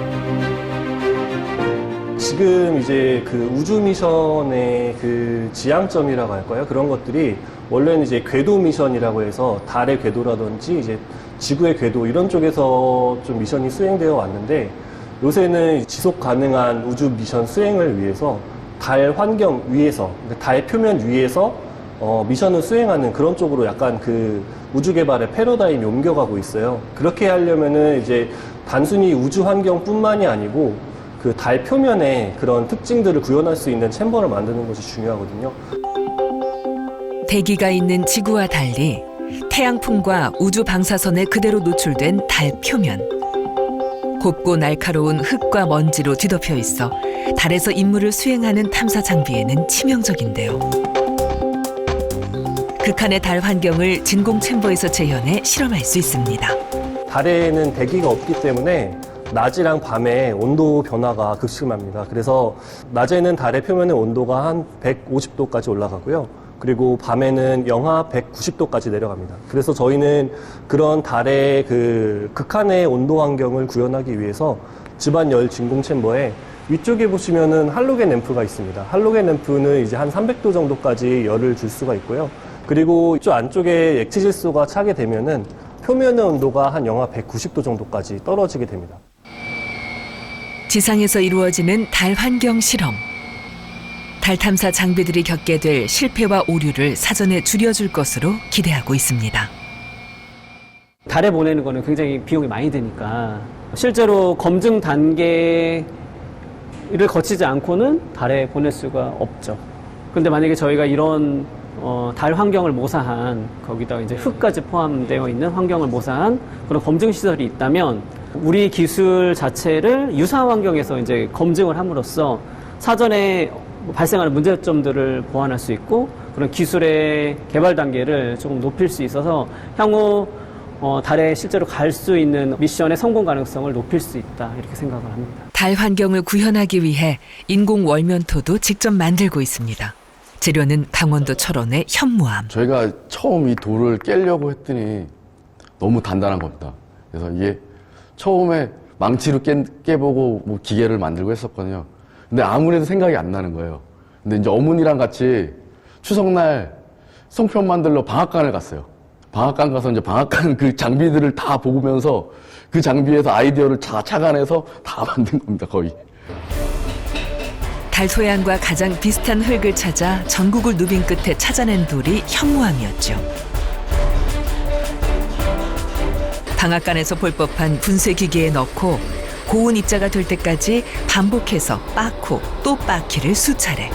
지금 이제 그 우주 미션의 그 지향점이라고 할까요? 그런 것들이 원래는 이제 궤도 미션이라고 해서 달의 궤도라든지 이제 지구의 궤도 이런 쪽에서 좀 미션이 수행되어 왔는데, 요새는 지속 가능한 우주 미션 수행을 위해서 달 환경 위에서, 달 표면 위에서 미션을 수행하는 그런 쪽으로 약간 그 우주 개발의 패러다임이 옮겨가고 있어요. 그렇게 하려면은 이제 단순히 우주 환경뿐만이 아니고 그 달 표면에 그런 특징들을 구현할 수 있는 챔버를 만드는 것이 중요하거든요. 대기가 있는 지구와 달리 태양풍과 우주 방사선에 그대로 노출된 달 표면. 곱고 날카로운 흙과 먼지로 뒤덮여 있어 달에서 임무를 수행하는 탐사 장비에는 치명적인데요. 극한의 달 환경을 진공 챔버에서 재현해 실험할 수 있습니다. 달에는 대기가 없기 때문에 낮이랑 밤에 온도 변화가 극심합니다. 그래서 낮에는 달의 표면의 온도가 한 150도까지 올라가고요. 그리고 밤에는 영하 190도까지 내려갑니다. 그래서 저희는 그런 달의 그 극한의 온도 환경을 구현하기 위해서 집안열 진공 챔버에 위쪽에 보시면은 할로겐 램프가 있습니다. 할로겐 램프는 이제 한 300도 정도까지 열을 줄 수가 있고요. 그리고 이쪽 안쪽에 액체 질소가 차게 되면은 표면의 온도가 한 영하 190도 정도까지 떨어지게 됩니다. 지상에서 이루어지는 달 환경 실험. 달 탐사 장비들이 겪게 될 실패와 오류를 사전에 줄여줄 것으로 기대하고 있습니다. 달에 보내는 거는 굉장히 비용이 많이 드니까 실제로 검증 단계를 거치지 않고는 달에 보낼 수가 없죠. 그런데 만약에 저희가 이런 달 환경을 모사한, 거기다가 이제 흙까지 포함되어 있는 환경을 모사한 그런 검증 시설이 있다면 우리 기술 자체를 유사한 환경에서 이제 검증을 함으로써 사전에 발생하는 문제점들을 보완할 수 있고 그런 기술의 개발 단계를 조금 높일 수 있어서 향후 달에 실제로 갈 수 있는 미션의 성공 가능성을 높일 수 있다, 이렇게 생각을 합니다. 달 환경을 구현하기 위해 인공 월면토도 직접 만들고 있습니다. 재료는 강원도 철원의 현무암. 저희가 처음 이 돌을 깨려고 했더니 너무 단단한 겁니다. 그래서 이게 처음에 망치로 깨보고 뭐 기계를 만들고 했었거든요. 근데 아무래도 생각이 안 나는 거예요. 근데 이제 어머니랑 같이 추석날 송편 만들러 방앗간을 갔어요. 방앗간 가서 이제 방앗간 그 장비들을 다 보면서 그 장비에서 아이디어를 다 착안해서 다 만든 겁니다, 거의. 달 토양과 가장 비슷한 흙을 찾아 전국을 누빈 끝에 찾아낸 돌이 현무암이었죠. 방앗간에서 볼 법한 분쇄기계에 넣고 고운 입자가 될 때까지 반복해서 빻고 또 빻기를 수차례.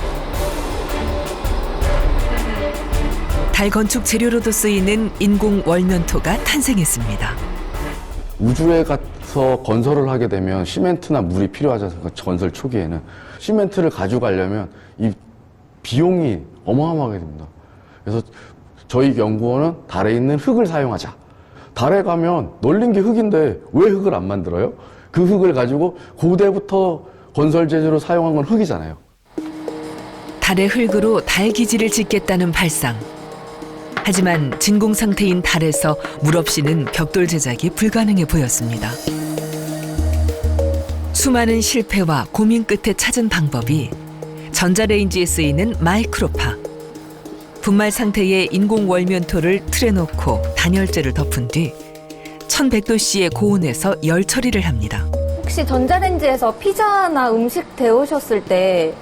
달 건축 재료로도 쓰이는 인공 월면토가 탄생했습니다. 우주에 가서 건설을 하게 되면 시멘트나 물이 필요하지 않습니까? 건설 초기에는. 시멘트를 가져가려면 이 비용이 어마어마하게 됩니다. 그래서 저희 연구원은 달에 있는 흙을 사용하자. 달에 가면 널린 게 흙인데 왜 흙을 안 만들어요? 그 흙을 가지고 고대부터 건설 재료로 사용한 건 흙이잖아요. 달의 흙으로 달 기지를 짓겠다는 발상. 하지만 진공 상태인 달에서 물 없이는 벽돌 제작이 불가능해 보였습니다. 수많은 실패와 고민 끝에 찾은 방법이 전자레인지에 쓰이는 마이크로파. 분말 상태의 인공 월면토를 틀에 놓고 단열재를 덮은 뒤 1100도씨의 고온에서 열 처리를 합니다. 혹시 전자레인지에서 피자나 음식 데우셨을 때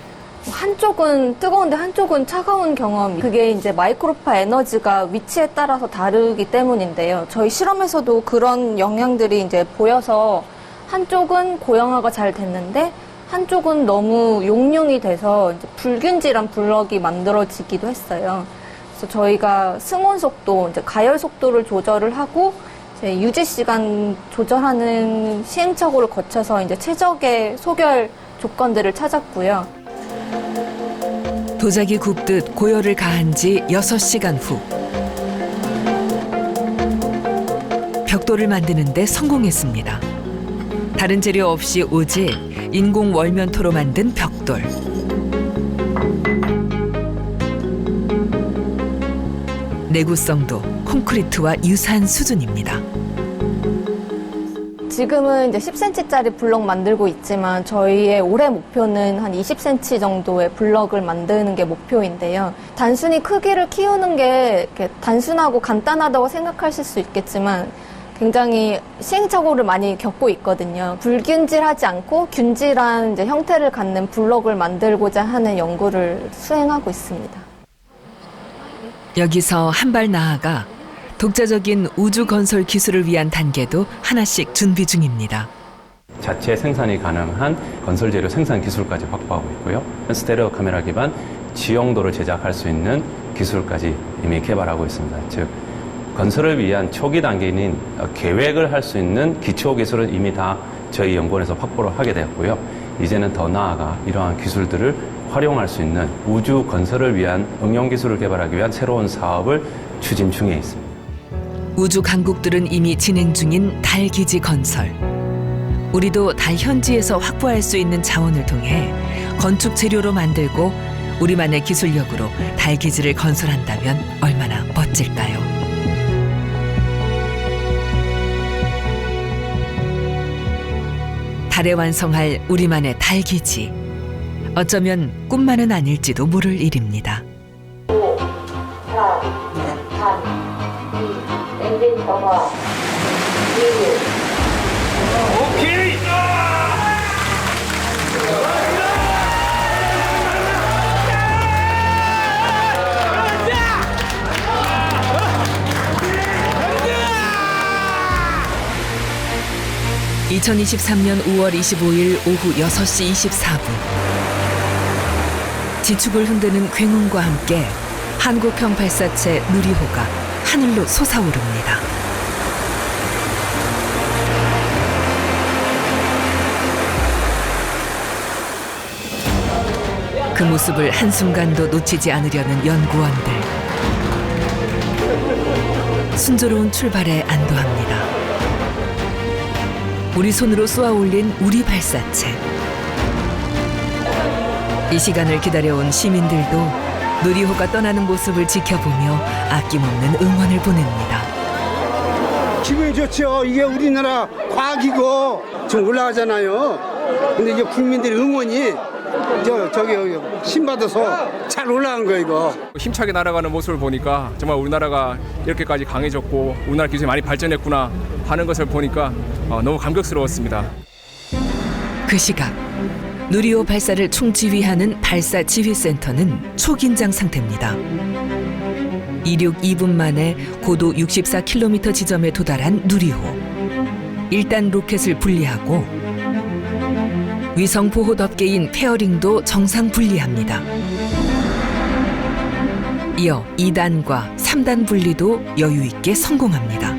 한쪽은 뜨거운데 한쪽은 차가운 경험. 그게 이제 마이크로파 에너지가 위치에 따라서 다르기 때문인데요. 저희 실험에서도 그런 영향들이 이제 보여서 한쪽은 고형화가 잘 됐는데 한쪽은 너무 용융이 돼서 이제 불균질한 블럭이 만들어지기도 했어요. 그래서 저희가 승온 속도, 이제 가열 속도를 조절을 하고 이제 유지 시간 조절하는 시행착오를 거쳐서 이제 최적의 소결 조건들을 찾았고요. 도자기 굽듯 고열을 가한 지 6시간 후 벽돌을 만드는 데 성공했습니다. 다른 재료 없이 오직 인공 월면토로 만든 벽돌. 내구성도 콘크리트와 유사한 수준입니다. 지금은 이제 10cm짜리 블럭 만들고 있지만 저희의 올해 목표는 한 20cm 정도의 블럭을 만드는 게 목표인데요. 단순히 크기를 키우는 게 이렇게 단순하고 간단하다고 생각하실 수 있겠지만 굉장히 시행착오를 많이 겪고 있거든요. 불균질하지 않고 균질한 이제 형태를 갖는 블럭을 만들고자 하는 연구를 수행하고 있습니다. 여기서 한 발 나아가 독자적인 우주 건설 기술을 위한 단계도 하나씩 준비 중입니다. 자체 생산이 가능한 건설 재료 생산 기술까지 확보하고 있고요. 스테레오 카메라 기반 지형도를 제작할 수 있는 기술까지 이미 개발하고 있습니다. 즉 건설을 위한 초기 단계인 계획을 할 수 있는 기초 기술은 이미 다 저희 연구원에서 확보를 하게 되었고요. 이제는 더 나아가 이러한 기술들을 활용할 수 있는 우주 건설을 위한 응용 기술을 개발하기 위한 새로운 사업을 추진 중에 있습니다. 우주 강국들은 이미 진행 중인 달 기지 건설. 우리도 달 현지에서 확보할 수 있는 자원을 통해 건축 재료로 만들고 우리만의 기술력으로 달 기지를 건설한다면 얼마나 멋질까요? 달에 완성할 우리만의 달 기지. 어쩌면 꿈만은 아닐지도 모를 일입니다. 5, 4, 3, 2, 엔진 점화, 1. 오케이! 2023년 5월 25일 오후 6시 24분. 지축을 흔드는 굉음과 함께 한국형 발사체 누리호가 하늘로 솟아오릅니다. 그 모습을 한순간도 놓치지 않으려는 연구원들. 순조로운 출발에 안도합니다. 우리 손으로 쏘아 올린 우리 발사체. 이 시간을 기다려온 시민들도 누리호가 떠나는 모습을 지켜보며 아낌없는 응원을 보냅니다. 기분이 좋죠. 이게 우리나라 과학이고 지금 올라가잖아요. 근데 이제 국민들의 응원이 저기 힘 받아서 잘 올라간 거예요, 이거. 힘차게 날아가는 모습을 보니까 정말 우리나라가 이렇게까지 강해졌고 우리나라 기술이 많이 발전했구나 하는 것을 보니까 너무 감격스러웠습니다. 그 시각 누리호 발사를 총지휘하는 발사지휘센터는 초긴장 상태입니다. 이륙 2분 만에 고도 64km 지점에 도달한 누리호. 일단 로켓을 분리하고 위성 보호 덮개인 페어링도 정상 분리합니다. 이어 2단과 3단 분리도 여유 있게 성공합니다.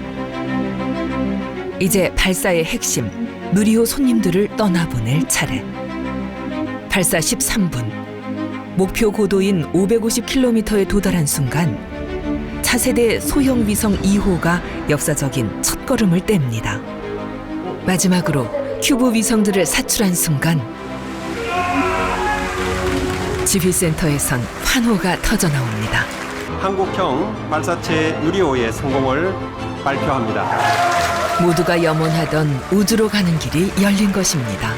이제 발사의 핵심, 누리호 손님들을 떠나보낼 차례. 발사 13분, 목표 고도인 550km에 도달한 순간 차세대 소형 위성 2호가 역사적인 첫걸음을 뗍니다. 마지막으로 큐브 위성들을 사출한 순간 지휘센터에선 환호가 터져나옵니다. 한국형 발사체 누리호의 성공을 발표합니다. 모두가 염원하던 우주로 가는 길이 열린 것입니다.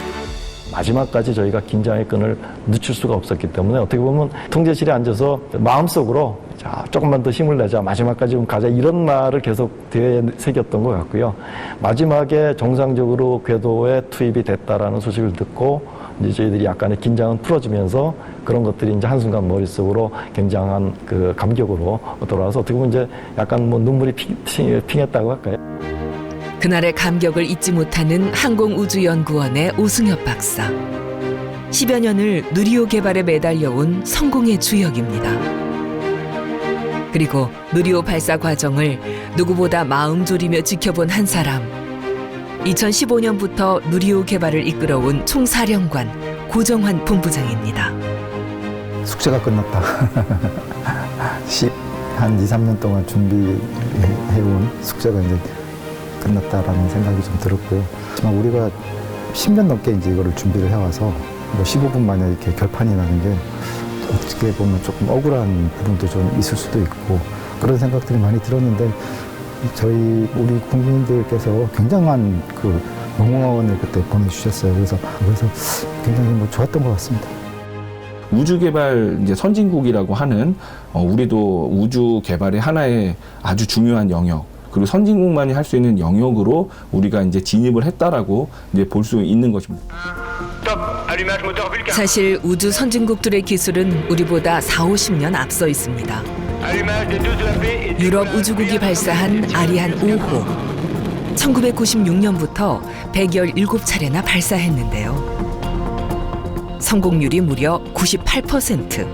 마지막까지 저희가 긴장의 끈을 늦출 수가 없었기 때문에 어떻게 보면 통제실에 앉아서 마음속으로 자, 조금만 더 힘을 내자, 마지막까지 좀 가자, 이런 말을 계속 되새겼던 것 같고요. 마지막에 정상적으로 궤도에 투입이 됐다라는 소식을 듣고 이제 저희들이 약간의 긴장은 풀어지면서 그런 것들이 이제 한순간 머릿속으로 굉장한 그 감격으로 돌아와서 어떻게 보면 이제 약간 뭐 눈물이 핑했다고 할까요? 그날의 감격을 잊지 못하는 항공우주연구원의 오승엽 박사. 10여 년을 누리호 개발에 매달려온 성공의 주역입니다. 그리고 누리호 발사 과정을 누구보다 마음 졸이며 지켜본 한 사람. 2015년부터 누리호 개발을 이끌어온 총사령관 고정환 본부장입니다. 숙제가 끝났다. 한 2, 3년 동안 준비해온 숙제가 이제 끝났다라는 생각이 좀 들었고요. 하지만 우리가 10년 넘게 이제 이거를 준비를 해와서 뭐 15분 만에 이렇게 결판이 나는 게 어떻게 보면 조금 억울한 부분도 좀 있을 수도 있고 그런 생각들이 많이 들었는데 우리 국민들께서 굉장한 그 응원을 그때 보내주셨어요. 그래서 굉장히 뭐 좋았던 것 같습니다. 우주 개발 이제 선진국이라고 하는 우리도 우주 개발의 하나의 아주 중요한 영역, 그리고 선진국만이 할 수 있는 영역으로 우리가 이제 진입을 했다라고 이제 볼 수 있는 것입니다. 사실 우주 선진국들의 기술은 우리보다 4, 50년 앞서 있습니다. 유럽 우주국이 발사한 아리안 5호. 1996년부터 117차례나 발사했는데요. 성공률이 무려 98%.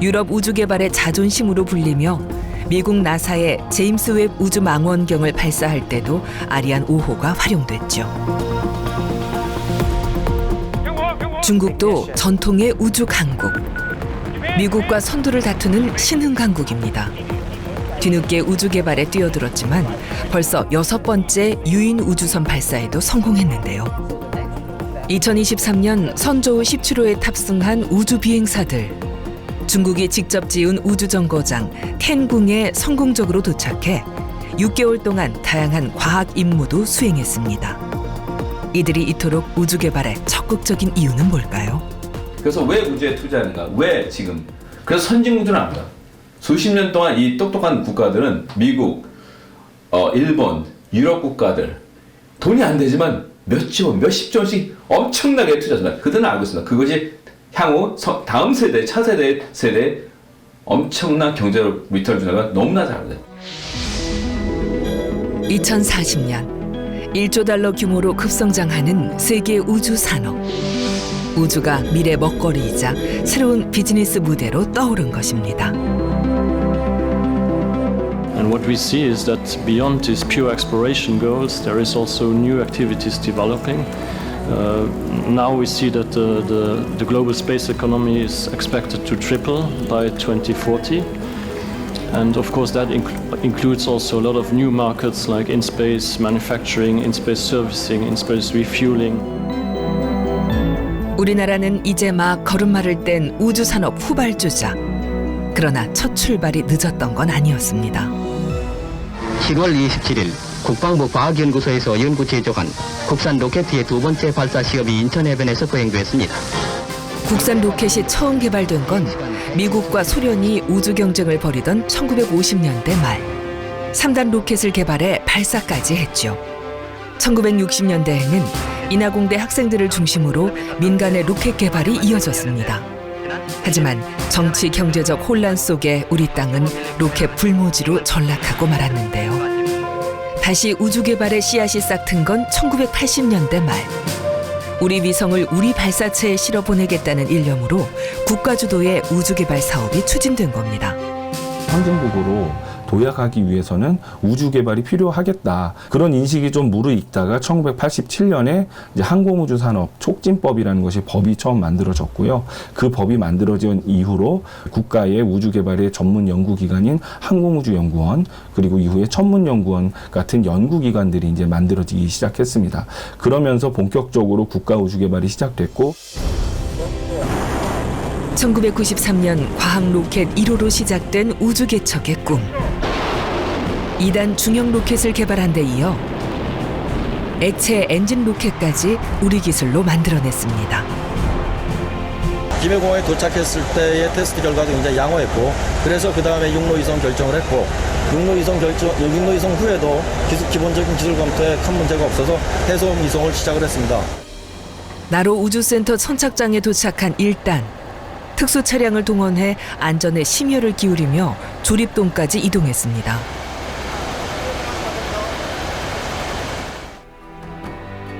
유럽 우주 개발의 자존심으로 불리며 미국 나사의 제임스 웹 우주 망원경을 발사할 때도 아리안 5호가 활용됐죠. 중국도 전통의 우주 강국. 미국과 선두를 다투는 신흥 강국입니다. 뒤늦게 우주 개발에 뛰어들었지만 벌써 6번째 유인 우주선 발사에도 성공했는데요. 2023년 선저우 17호에 탑승한 우주 비행사들. 중국이 직접 지은 우주정거장 텐궁에 성공적으로 도착해 6개월 동안 다양한 과학 임무도 수행했습니다. 이들이 이토록 우주 개발에 적극적인 이유는 뭘까요? 그래서 왜 우주에 투자하는가? 왜 지금? 그래서 선진국들은 안 가. 수십 년 동안 이 똑똑한 국가들은 미국, 일본, 유럽 국가들 돈이 안 되지만 몇십 조원씩 엄청나게 투자합니다. 그들은 알고 있습니다. 그것이 향후 다음 세대, 차세대 엄청난 경제적 리턴을 주는 건 너무나 잘 알아요. 2040년 1조 달러 규모로 급성장하는 세계 우주 산업. 우주가 미래 먹거리이자 새로운 비즈니스 무대로 떠오른 것입니다. And what we see is that beyond these pure exploration goals, there is also new activities developing. Now we see that the global space economy is expected to triple by 2040. And of course that includes also a lot of new markets like in-space manufacturing, in-space servicing, in-space refueling. 우리나라는 이제 막 걸음마를 뗀 우주산업 후발주자. 그러나 첫 출발이 늦었던 건 아니었습니다. 7월 27일 국방부 과학연구소에서 연구 제조한 국산 로켓의 두 번째 발사 시험이 인천 해변에서 거행됐습니다. 국산 로켓이 처음 개발된 건 미국과 소련이 우주 경쟁을 벌이던 1950년대 말. 3단 로켓을 개발해 발사까지 했죠. 1960년대에는 인하공대 학생들을 중심으로 민간의 로켓 개발이 이어졌습니다. 하지만 정치 경제적 혼란 속에 우리 땅은 로켓 불모지로 전락하고 말았는데요. 다시 우주 개발의 씨앗이 싹튼 건 1980년대 말. 우리 위성을 우리 발사체에 실어 보내겠다는 일념으로 국가 주도의 우주 개발 사업이 추진된 겁니다. 선진국으로 도약하기 위해서는 우주 개발이 필요하겠다. 그런 인식이 좀 무르익다가 1987년에 이제 항공우주산업 촉진법이라는 것이 법이 처음 만들어졌고요. 그 법이 만들어진 이후로 국가의 우주 개발의 전문 연구기관인 항공우주연구원, 그리고 이후에 천문연구원 같은 연구기관들이 이제 만들어지기 시작했습니다. 그러면서 본격적으로 국가 우주 개발이 시작됐고, 1993년 과학 로켓 1호로 시작된 우주 개척의 꿈. 2단 중형 로켓을 개발한 데 이어 액체 엔진 로켓까지 우리 기술로 만들어냈습니다. 김해공항에 도착했을 때의 테스트 결과도 굉장히 양호했고, 그래서 그 다음에 육로 이송 결정을 했고, 육로 이송 후에도 기본적인 기술 검토에 큰 문제가 없어서 해소음 이송을 시작을 했습니다. 나로 우주센터 선착장에 도착한 1단. 특수 차량을 동원해 안전에 심혈을 기울이며 조립동까지 이동했습니다.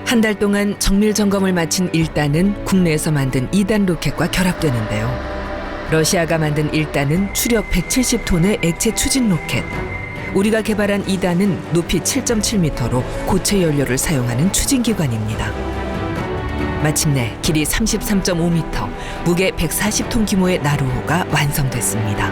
한 달 동안 정밀 점검을 마친 1단은 국내에서 만든 2단 로켓과 결합되는데요. 러시아가 만든 1단은 추력 170톤의 액체 추진 로켓. 우리가 개발한 2단은 높이 7.7m로 고체 연료를 사용하는 추진기관입니다. 마침내 길이 33.5m, 무게 140톤 규모의 나로호가 완성됐습니다.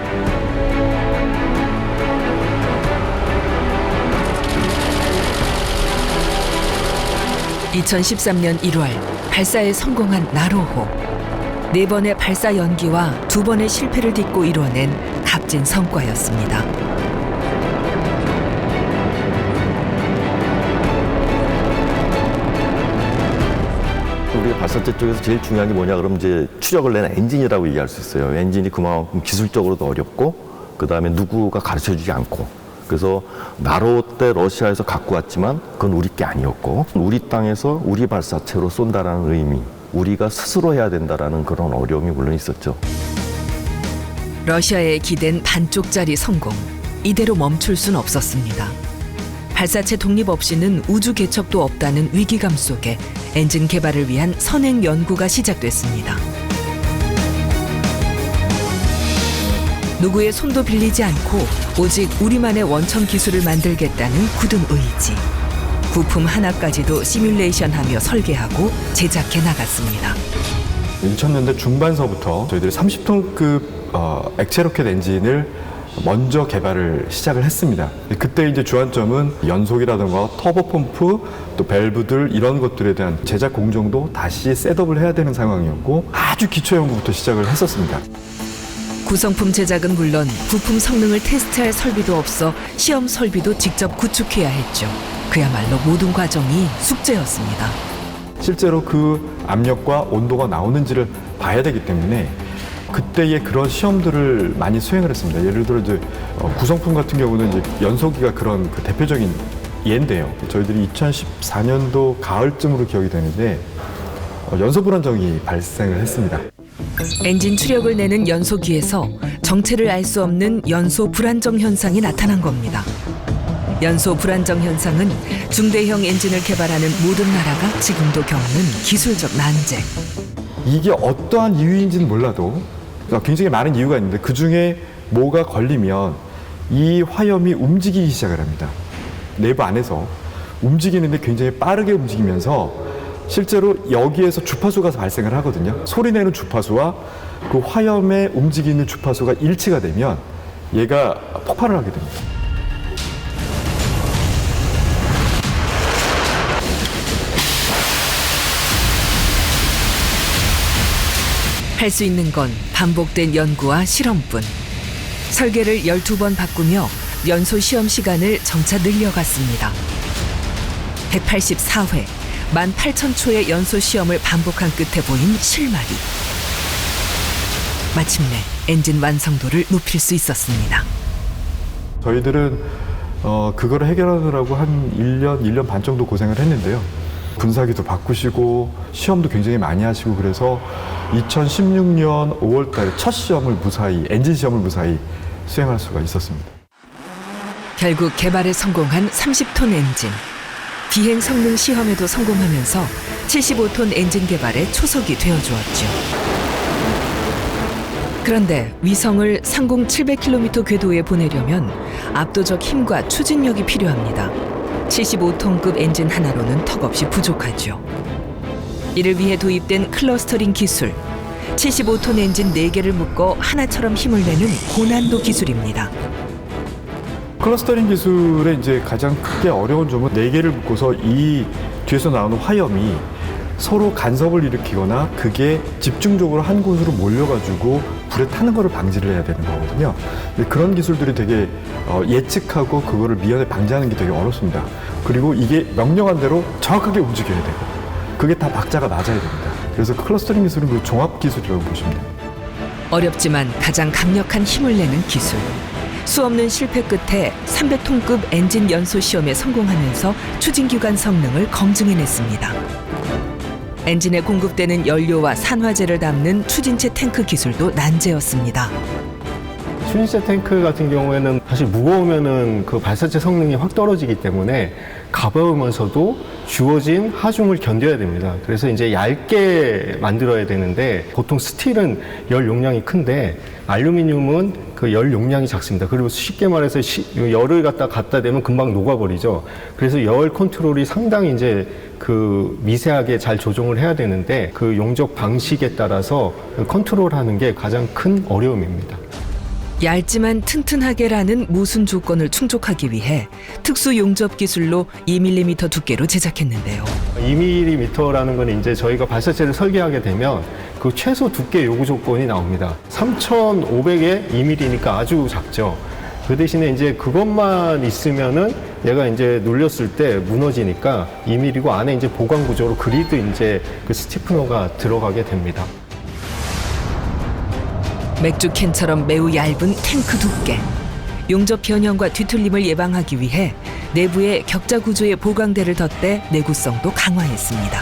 (2013년 1월) 발사에 성공한 나로호. 4번의 발사 연기와 2번의 실패를 딛고 이뤄낸 값진 성과였습니다. 우리가 발사체 쪽에서 제일 중요한 게 뭐냐 그러면 이제 추력을 내는 엔진이라고 얘기할 수 있어요. 엔진이 그만큼 기술적으로도 어렵고, 그 다음에 누구가 가르쳐주지 않고, 그래서 나로 때 러시아에서 갖고 왔지만 그건 우리 게 아니었고, 우리 땅에서 우리 발사체로 쏜다라는 의미, 우리가 스스로 해야 된다라는 그런 어려움이 물론 있었죠. 러시아에 기댄 반쪽짜리 성공. 이대로 멈출 순 없었습니다. 발사체 독립 없이는 우주 개척도 없다는 위기감 속에 엔진 개발을 위한 선행 연구가 시작됐습니다. 누구의 손도 빌리지 않고 오직 우리만의 원천 기술을 만들겠다는 굳은 의지. 부품 하나까지도 시뮬레이션하며 설계하고 제작해 나갔습니다. 2000년대 중반서부터 저희들이 30톤급 액체 로켓 엔진을 먼저 개발을 시작을 했습니다. 그때 이제 주안점은 연속이라든가 터보 펌프, 또 밸브들 이런 것들에 대한 제작 공정도 다시 셋업을 해야 되는 상황이었고, 아주 기초 연구부터 시작을 했었습니다. 구성품 제작은 물론 부품 성능을 테스트할 설비도 없어 시험 설비도 직접 구축해야 했죠. 그야말로 모든 과정이 숙제였습니다. 실제로 그 압력과 온도가 나오는지를 봐야 되기 때문에 그때의 그런 시험들을 많이 수행을 했습니다. 예를 들어 이제 구성품 같은 경우는 이제 연소기가 그런 그 대표적인 예인데요. 저희들이 2014년도 가을쯤으로 기억이 되는데 연소 불안정이 발생을 했습니다. 엔진 추력을 내는 연소기에서 정체를 알 수 없는 연소 불안정 현상이 나타난 겁니다. 연소 불안정 현상은 중대형 엔진을 개발하는 모든 나라가 지금도 겪는 기술적 난제. 이게 어떠한 이유인지는 몰라도 굉장히 많은 이유가 있는데, 그 중에 뭐가 걸리면 이 화염이 움직이기 시작을 합니다. 내부 안에서 움직이는데 굉장히 빠르게 움직이면서 실제로 여기에서 주파수가 발생을 하거든요. 소리내는 주파수와 그 화염에 움직이는 주파수가 일치가 되면 얘가 폭발을 하게 됩니다. 할 수 있는 건 반복된 연구와 실험뿐. 설계를 12번 바꾸며 연소 시험 시간을 점차 늘려갔습니다. 184회, 18,000초의 연소 시험을 반복한 끝에 보인 실마리. 마침내 엔진 완성도를 높일 수 있었습니다. 저희들은 그거를 해결하느라고 한 1년 반 정도 고생을 했는데요. 분사기도 바꾸시고 시험도 굉장히 많이 하시고, 그래서 2016년 5월 달에 첫 시험을 무사히, 엔진 시험을 무사히 수행할 수가 있었습니다. 결국 개발에 성공한 30톤 엔진. 비행 성능 시험에도 성공하면서 75톤 엔진 개발의 초석이 되어주었죠. 그런데 위성을 상공 700km 궤도에 보내려면 압도적 힘과 추진력이 필요합니다. 75톤급 엔진 하나로는 턱없이 부족하죠. 이를 위해 도입된 클러스터링 기술. 75톤 엔진 4개를 묶어 하나처럼 힘을 내는 고난도 기술입니다. 클러스터링 기술의 이제 가장 크게 어려운 점은 4개를 묶어서 이 뒤에서 나오는 화염이 서로 간섭을 일으키거나 그게 집중적으로 한 곳으로 몰려가지고 불에 타는 거를 방지를 해야 되는 거거든요. 근데 그런 기술들이 되게 예측하고 그거를 미연에 방지하는 게 되게 어렵습니다. 그리고 이게 명령한 대로 정확하게 움직여야 되고 그게 다 박자가 맞아야 됩니다. 그래서 클러스터링 기술은 그 종합 기술이라고 보시면 돼요. 어렵지만 가장 강력한 힘을 내는 기술. 수없는 실패 끝에 300톤급 엔진 연소 시험에 성공하면서 추진기관 성능을 검증해냈습니다. 엔진에 공급되는 연료와 산화제를 담는 추진체 탱크 기술도 난제였습니다. 추진체 탱크 같은 경우에는 사실 무거우면은 그 발사체 성능이 확 떨어지기 때문에 가벼우면서도 주어진 하중을 견뎌야 됩니다. 그래서 이제 얇게 만들어야 되는데 보통 스틸은 열 용량이 큰데 알루미늄은 그 열 용량이 작습니다. 그리고 쉽게 말해서 열을 갖다 대면 금방 녹아버리죠. 그래서 열 컨트롤이 상당히 이제 그 미세하게 잘 조정을 해야 되는데 그 용접 방식에 따라서 컨트롤하는 게 가장 큰 어려움입니다. 얇지만 튼튼하게라는 모순 조건을 충족하기 위해 특수 용접 기술로 2mm 두께로 제작했는데요. 2mm라는 건 이제 저희가 발사체를 설계하게 되면 그 최소 두께 요구 조건이 나옵니다. 3,500에 2mm니까 아주 작죠. 그 대신에 이제 그것만 있으면은 얘가 이제 눌렸을 때 무너지니까 2mm고 안에 이제 보강 구조로 그리드 이제 그 스티프너가 들어가게 됩니다. 맥주캔처럼 매우 얇은 탱크 두께. 용접 변형과 뒤틀림을 예방하기 위해 내부에 격자 구조의 보강대를 덧대 내구성도 강화했습니다.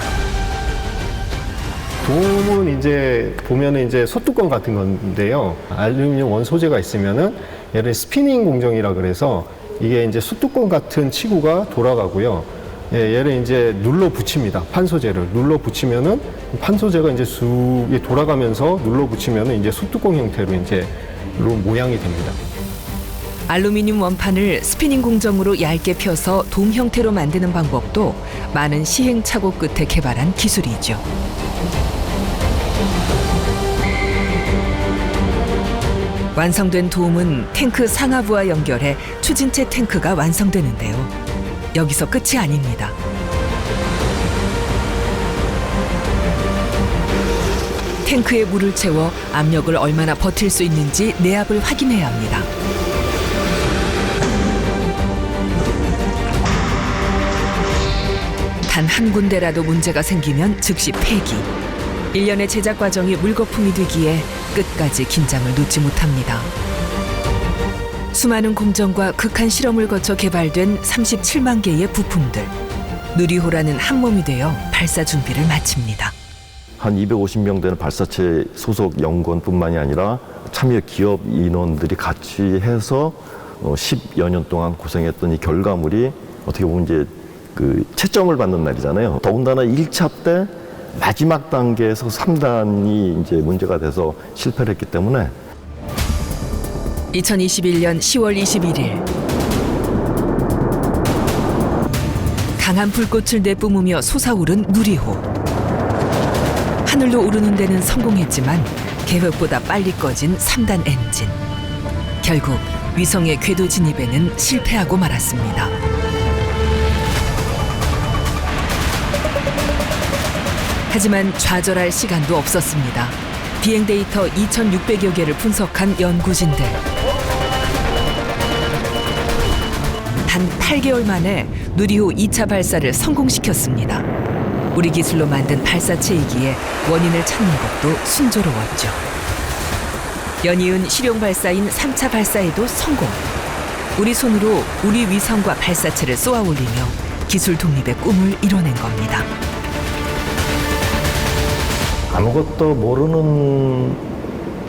도움은 이제 보면은 이제 소뚜껑 같은 건데요. 알루미늄 원 소재가 있으면은 얘를 스피닝 공정이라 그래서 이게 이제 소뚜껑 같은 치구가 돌아가고요. 얘를 이제 눌러 붙입니다. 판 소재를 눌러 붙이면은 판 소재가 이제 쑥이 돌아가면서 눌러 붙이면은 이제 소뚜껑 형태로 이제 이런 모양이 됩니다. 알루미늄 원판을 스피닝 공정으로 얇게 펴서 돔 형태로 만드는 방법도 많은 시행착오 끝에 개발한 기술이죠. 완성된 돔은 탱크 상하부와 연결해 추진체 탱크가 완성되는데요. 여기서 끝이 아닙니다. 탱크에 물을 채워 압력을 얼마나 버틸 수 있는지 내압을 확인해야 합니다. 단 한 군데라도 문제가 생기면 즉시 폐기. 1년의 제작 과정이 물거품이 되기에 끝까지 긴장을 놓지 못합니다. 수많은 공정과 극한 실험을 거쳐 개발된 37만 개의 부품들. 누리호라는 한 몸이 되어 발사 준비를 마칩니다. 한 250명 되는 발사체 소속 연구원뿐만이 아니라 참여 기업 인원들이 같이 해서 10여 년 동안 고생했던 이 결과물이 어떻게 보면 이제 그 채점을 받는 날이잖아요. 더군다나 1차 때 마지막 단계에서 3단이 이제 문제가 돼서 실패를 했기 때문에 2021년 10월 21일 강한 불꽃을 내뿜으며 솟아오른 누리호. 하늘로 오르는 데는 성공했지만 계획보다 빨리 꺼진 3단 엔진. 결국 위성의 궤도 진입에는 실패하고 말았습니다. 하지만 좌절할 시간도 없었습니다. 비행 데이터 2,600여 개를 분석한 연구진들. 단 8개월 만에 누리호 2차 발사를 성공시켰습니다. 우리 기술로 만든 발사체이기에 원인을 찾는 것도 순조로웠죠. 연이은 실용 발사인 3차 발사에도 성공. 우리 손으로 우리 위성과 발사체를 쏘아 올리며 기술 독립의 꿈을 이뤄낸 겁니다. 아무것도 모르는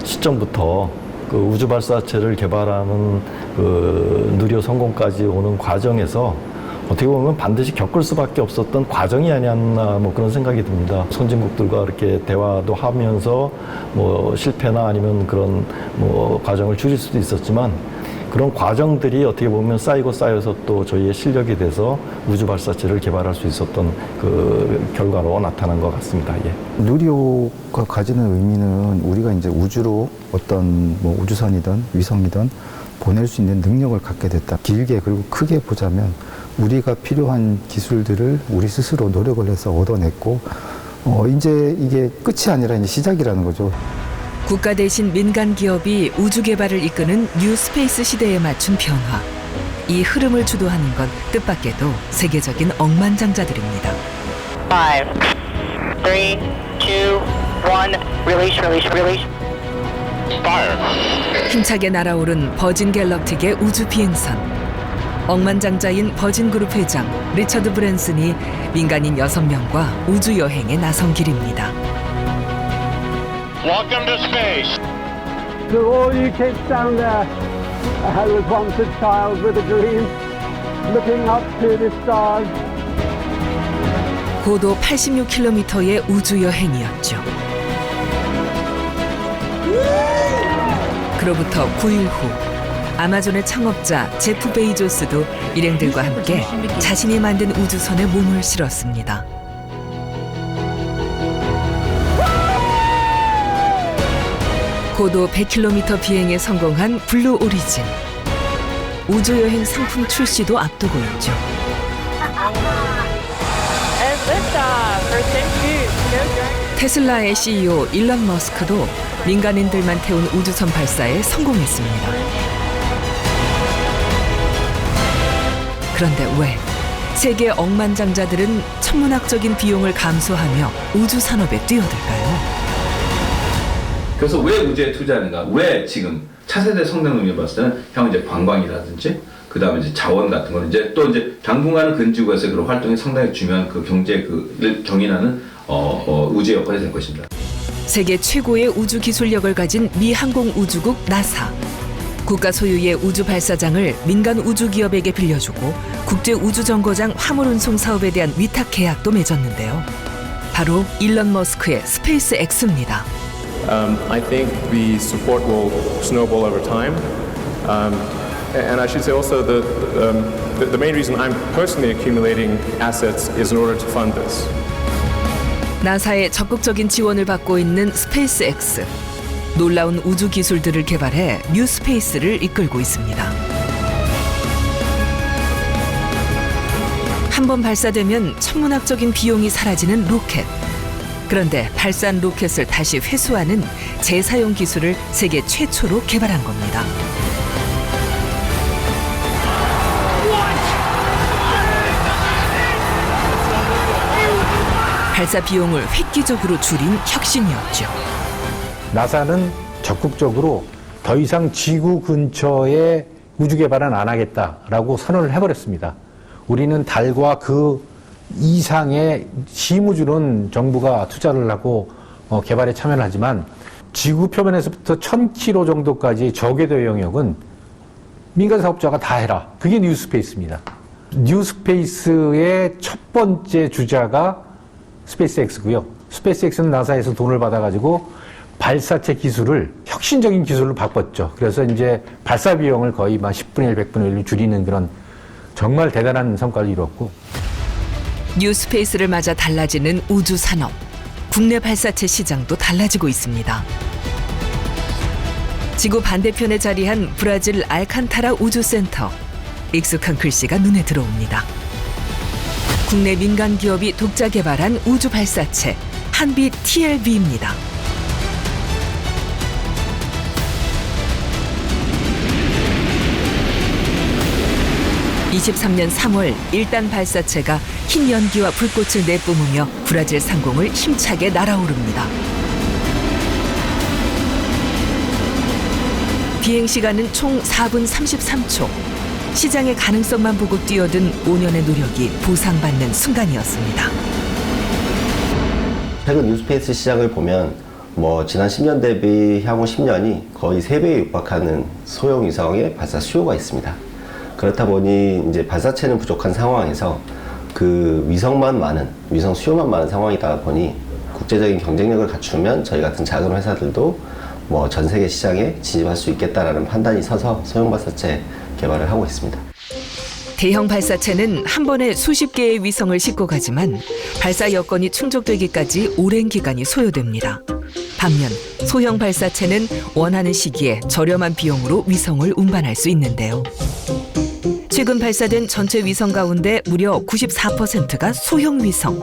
시점부터 그 우주 발사체를 개발하는 그 누리호 성공까지 오는 과정에서 어떻게 보면 반드시 겪을 수밖에 없었던 과정이 아니었나 뭐 그런 생각이 듭니다. 선진국들과 이렇게 대화도 하면서 뭐 실패나 아니면 그런 뭐 과정을 줄일 수도 있었지만 그런 과정들이 어떻게 보면 쌓이고 쌓여서 또 저희의 실력이 돼서 우주 발사체를 개발할 수 있었던 그 결과로 나타난 것 같습니다. 예. 누리호가 가지는 의미는 우리가 이제 우주로 어떤 뭐 우주선이든 위성이든 보낼 수 있는 능력을 갖게 됐다. 길게 그리고 크게 보자면 우리가 필요한 기술들을 우리 스스로 노력을 해서 얻어냈고 이제 이게 끝이 아니라 이제 시작이라는 거죠. 국가 대신 민간 기업이 우주 개발을 이끄는 뉴 스페이스 시대에 맞춘 변화. 이 흐름을 주도하는 건 뜻밖에도 세계적인 억만장자들입니다. 5, 3, 2, 1, release. 힘차게 날아오른 버진 갤럭틱의 우주 비행선. 억만장자인 버진그룹 회장 리처드 브랜슨이 민간인 6명과 우주 여행에 나선 길입니다. Welcome to space. To all you kids down there, I was once a child with a dream, looking up to the stars. 고도 86km의 우주 여행이었죠. 그로부터 9일 후 아마존의 창업자 제프 베이조스도 일행들과 함께 자신이 만든 우주선에 몸을 실었습니다. 고도 100km 비행에 성공한 블루 오리진. 우주여행 상품 출시도 앞두고 있죠. 테슬라의 CEO 일론 머스크도 민간인들만 태운 우주선 발사에 성공했습니다. 그런데 왜 세계 억만장자들은 천문학적인 비용을 감수하며 우주 산업에 뛰어들까요? 그래서 왜 우주에 투자하는가? 왜 지금 차세대 성장능력 봤을 때는 형 이제 관광이라든지 그 다음에 이제 자원 같은 거는 이제 또 이제 당분간은 근지구에서 그런 활동이 상당히 중요한 그 경제 그를 경인하는 우주 여건이 될 것입니다. 세계 최고의 우주 기술력을 가진 미 항공우주국 나사. 국가 소유의 우주 발사장을 민간 우주 기업에게 빌려주고 국제 우주정거장 화물 운송 사업에 대한 위탁 계약도 맺었는데요. 바로 일론 머스크의 스페이스 X입니다. I think the support will snowball over time. And I should say also the main reason I'm personally accumulating assets is in order to fund this. 나사의 적극적인 지원을 받고 있는 스페이스 X. 놀라운 우주 기술들을 개발해 뉴 스페이스를 이끌고 있습니다. 한번 발사되면 천문학적인 비용이 사라지는 로켓. 그런데 발사한 로켓을 다시 회수하는 재사용 기술을 세계 최초로 개발한 겁니다. 발사 비용을 획기적으로 줄인 혁신이었죠. 나사는 적극적으로 더 이상 지구 근처에 우주 개발은 안 하겠다라고 선언을 해버렸습니다. 우리는 달과 그 이상의 심우주는 정부가 투자를 하고 개발에 참여를 하지만 지구 표면에서부터 1000km 정도까지 저궤도 영역은 민간 사업자가 다 해라. 그게 뉴스페이스입니다. 뉴스페이스의 첫 번째 주자가 스페이스X고요. 스페이스X는 나사에서 돈을 받아가지고 발사체 기술을 혁신적인 기술로 바꿨죠. 그래서 이제 발사 비용을 거의 10분의 1, 100분의 1로 줄이는 그런 정말 대단한 성과를 이뤘고. 뉴스페이스를 맞아 달라지는 우주 산업. 국내 발사체 시장도 달라지고 있습니다. 지구 반대편에 자리한 브라질 알칸타라 우주센터. 익숙한 글씨가 눈에 들어옵니다. 국내 민간 기업이 독자 개발한 우주 발사체 한비 TLB입니다. (2023년 3월) 1단 발사체가 흰 연기와 불꽃을 내뿜으며 브라질 상공을 힘차게 날아오릅니다. 비행 시간은 총 4분 33초. 시장의 가능성만 보고 뛰어든 5년의 노력이 보상받는 순간이었습니다. 최근 뉴스페이스 시장을 보면 지난 10년 대비 향후 10년이 거의 3배에 육박하는 소형 위성의 발사 수요가 있습니다. 그렇다 보니 이제 발사체는 부족한 상황에서 그 위성 수요만 많은 상황이다 보니 국제적인 경쟁력을 갖추면 저희 같은 작은 회사들도 전 세계 시장에 진입할 수 있겠다라는 판단이 서서 소형 발사체 개발을 하고 있습니다. 대형 발사체는 한 번에 수십 개의 위성을 싣고 가지만 발사 여건이 충족되기까지 오랜 기간이 소요됩니다. 반면 소형 발사체는 원하는 시기에 저렴한 비용으로 위성을 운반할 수 있는데요. 최근 발사된 전체 위성 가운데 무려 94%가 소형 위성.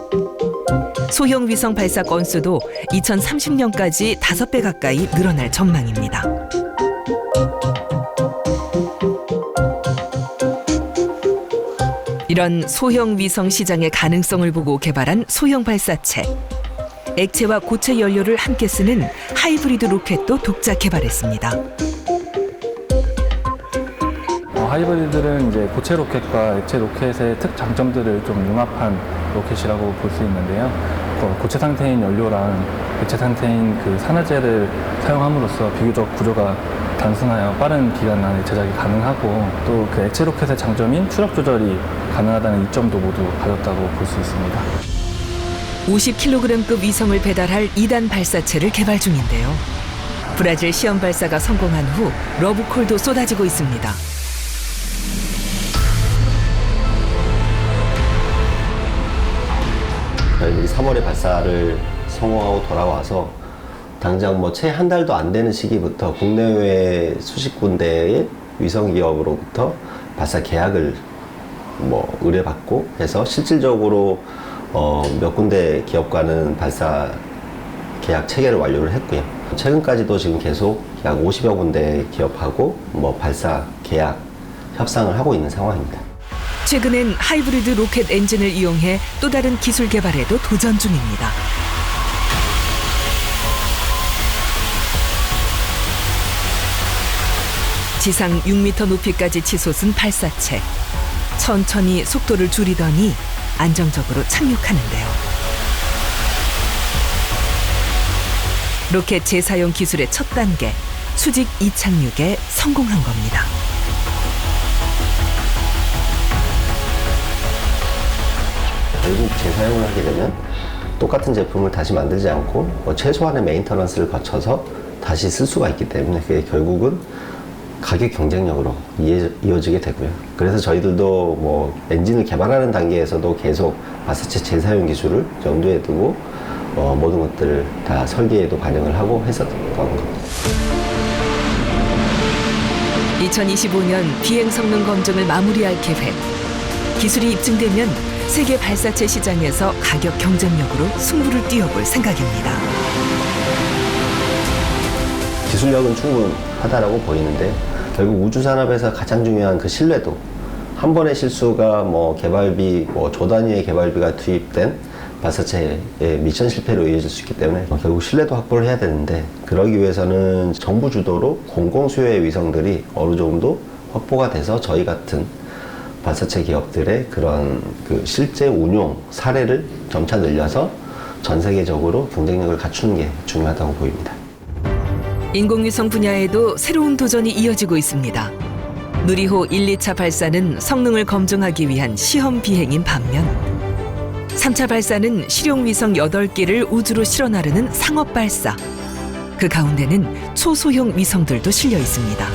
소형 위성 발사 건수도 2030년까지 5배 가까이 늘어날 전망입니다. 이런 소형 위성 시장의 가능성을 보고 개발한 소형 발사체. 액체와 고체 연료를 함께 쓰는 하이브리드 로켓도 독자 개발했습니다. 하이브리드는 이제 고체 로켓과 액체 로켓의 특장점들을 좀 융합한 로켓이라고 볼 수 있는데요. 고체 상태인 연료랑 액체 상태인 그 산화제를 사용함으로써 비교적 구조가 단순하여 빠른 기간 안에 제작이 가능하고 또 그 액체 로켓의 장점인 추력 조절이 가능하다는 이점도 모두 가졌다고 볼 수 있습니다. 50kg급 위성을 배달할 2단 발사체를 개발 중인데요. 브라질 시험 발사가 성공한 후 러브콜도 쏟아지고 있습니다. 저희들이 3월에 발사를 성공하고 돌아와서 당장 뭐 채 한 달도 안 되는 시기부터 국내외 수십 군데의 위성 기업으로부터 발사 계약을 뭐 의뢰받고 해서 실질적으로 몇 군데 기업과는 발사 계약 체계를 완료를 했고요. 최근까지도 지금 계속 약 50여 군데 기업하고 뭐 발사 계약 협상을 하고 있는 상황입니다. 최근엔 하이브리드 로켓 엔진을 이용해 또 다른 기술 개발에도 도전 중입니다. 지상 6m 높이까지 치솟은 발사체. 천천히 속도를 줄이더니 안정적으로 착륙하는데요. 로켓 재사용 기술의 첫 단계, 수직 이착륙에 성공한 겁니다. 결국 재사용을 하게 되면 똑같은 제품을 다시 만들지 않고 최소한의 메인터넌스를 거쳐서 다시 쓸 수가 있기 때문에 그게 결국은 가격 경쟁력으로 이어지게 되고요. 그래서 저희들도 뭐 엔진을 개발하는 단계에서도 계속 발사체 재사용 기술을 염두에 두고 모든 것들을 다 설계에도 반영을 하고 했었던 겁니다. 2025년 비행 성능 검증을 마무리할 계획. 기술이 입증되면 세계 발사체 시장에서 가격 경쟁력으로 승부를 띄워볼 생각입니다. 기술력은 충분하다라고 보이는데 결국 우주 산업에서 가장 중요한 그 신뢰도, 한 번의 실수가 뭐 개발비, 조 단위의 개발비가 투입된 발사체의 미션 실패로 이어질 수 있기 때문에 결국 신뢰도 확보를 해야 되는데, 그러기 위해서는 정부 주도로 공공 수요의 위성들이 어느 정도 확보가 돼서 저희 같은 발사체 기업들의 그런 그 실제 운용 사례를 점차 늘려서 전 세계적으로 경쟁력을 갖추는 게 중요하다고 보입니다. 인공위성 분야에도 새로운 도전이 이어지고 있습니다. 누리호 1, 2차 발사는 성능을 검증하기 위한 시험 비행인 반면 3차 발사는 실용위성 8개를 우주로 실어 나르는 상업 발사. 그 가운데는 초소형 위성들도 실려 있습니다.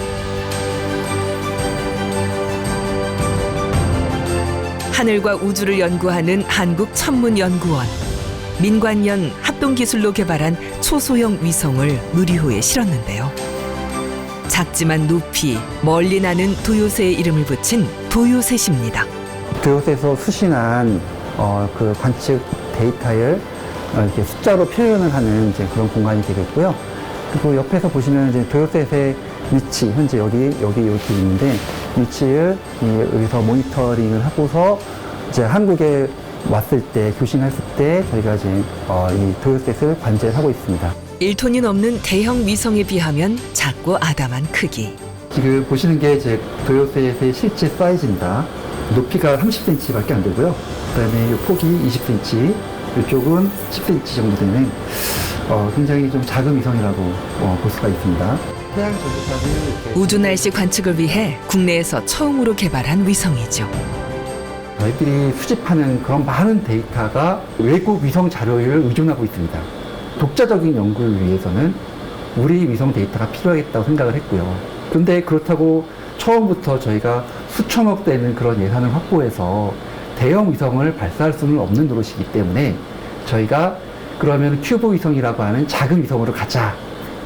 하늘과 우주를 연구하는 한국천문연구원. 민관연 합동기술로 개발한 초소형 위성을 누리호에 실었는데요. 작지만 높이 멀리 나는 도요새의 이름을 붙인 도요새입니다. 도요새에서 수신한 그 관측 데이터를 이렇게 숫자로 표현을 하는 이제 그런 공간이 되겠고요. 그리고 옆에서 보시면 이제 도요새의 위치, 현재 여기 이렇게 있는데 위치를 여기서 모니터링을 하고서 이제 한국에 왔을 때, 교신했을 때 저희가 이제 이 도요셋을 관제를 하고 있습니다. 1톤이 넘는 대형 위성에 비하면 작고 아담한 크기. 지금 보시는 게 이제 도요셋의 실제 사이즈입니다. 높이가 30cm밖에 안 되고요. 그다음에 이 폭이 20cm, 이쪽은 10cm 정도 되는 굉장히 좀 작은 위성이라고 볼 수가 있습니다. 태양 전기판을 우주 날씨 관측을 위해 국내에서 처음으로 개발한 위성이죠. 저희들이 수집하는 그런 많은 데이터가 외국 위성 자료를 의존하고 있습니다. 독자적인 연구를 위해서는 우리 위성 데이터가 필요하겠다고 생각을 했고요. 그런데 그렇다고 처음부터 저희가 수천억 되는 그런 예산을 확보해서 대형 위성을 발사할 수는 없는 노릇이기 때문에 저희가 그러면 큐브 위성이라고 하는 작은 위성으로 가자,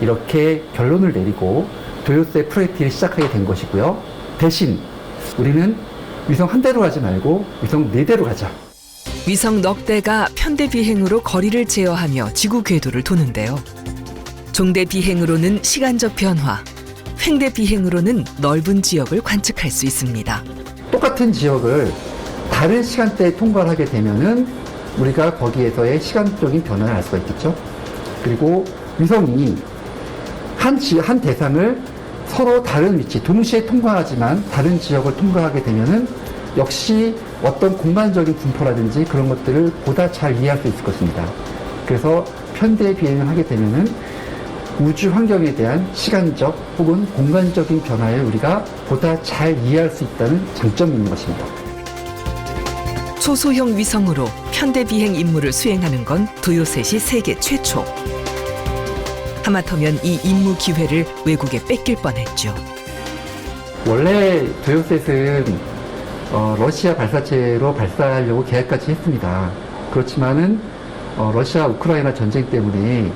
이렇게 결론을 내리고 도요새 프로젝트를 시작하게 된 것이고요. 대신 우리는 위성 한 대로 가지 말고 위성 4대로 가자. 위성 넉 대가 편대 비행으로 거리를 제어하며 지구 궤도를 도는데요. 종대 비행으로는 시간적 변화, 횡대 비행으로는 넓은 지역을 관측할 수 있습니다. 똑같은 지역을 다른 시간대에 통과를 하게 되면은 우리가 거기에서의 시간적인 변화를 알 수가 있겠죠. 그리고 위성이 한 대상을 서로 다른 위치, 동시에 통과하지만 다른 지역을 통과하게 되면은 역시 어떤 공간적인 분포라든지 그런 것들을 보다 잘 이해할 수 있을 것입니다. 그래서 편대 비행을 하게 되면은 우주 환경에 대한 시간적 혹은 공간적인 변화를 우리가 보다 잘 이해할 수 있다는 장점이 있는 것입니다. 초소형 위성으로 편대 비행 임무를 수행하는 건 도요셋이 세계 최초. 하마터면 이 임무 기회를 외국에 뺏길 뻔했죠. 원래 도요셋은 러시아 발사체로 발사하려고 계획까지 했습니다. 그렇지만은 러시아 우크라이나 전쟁 때문에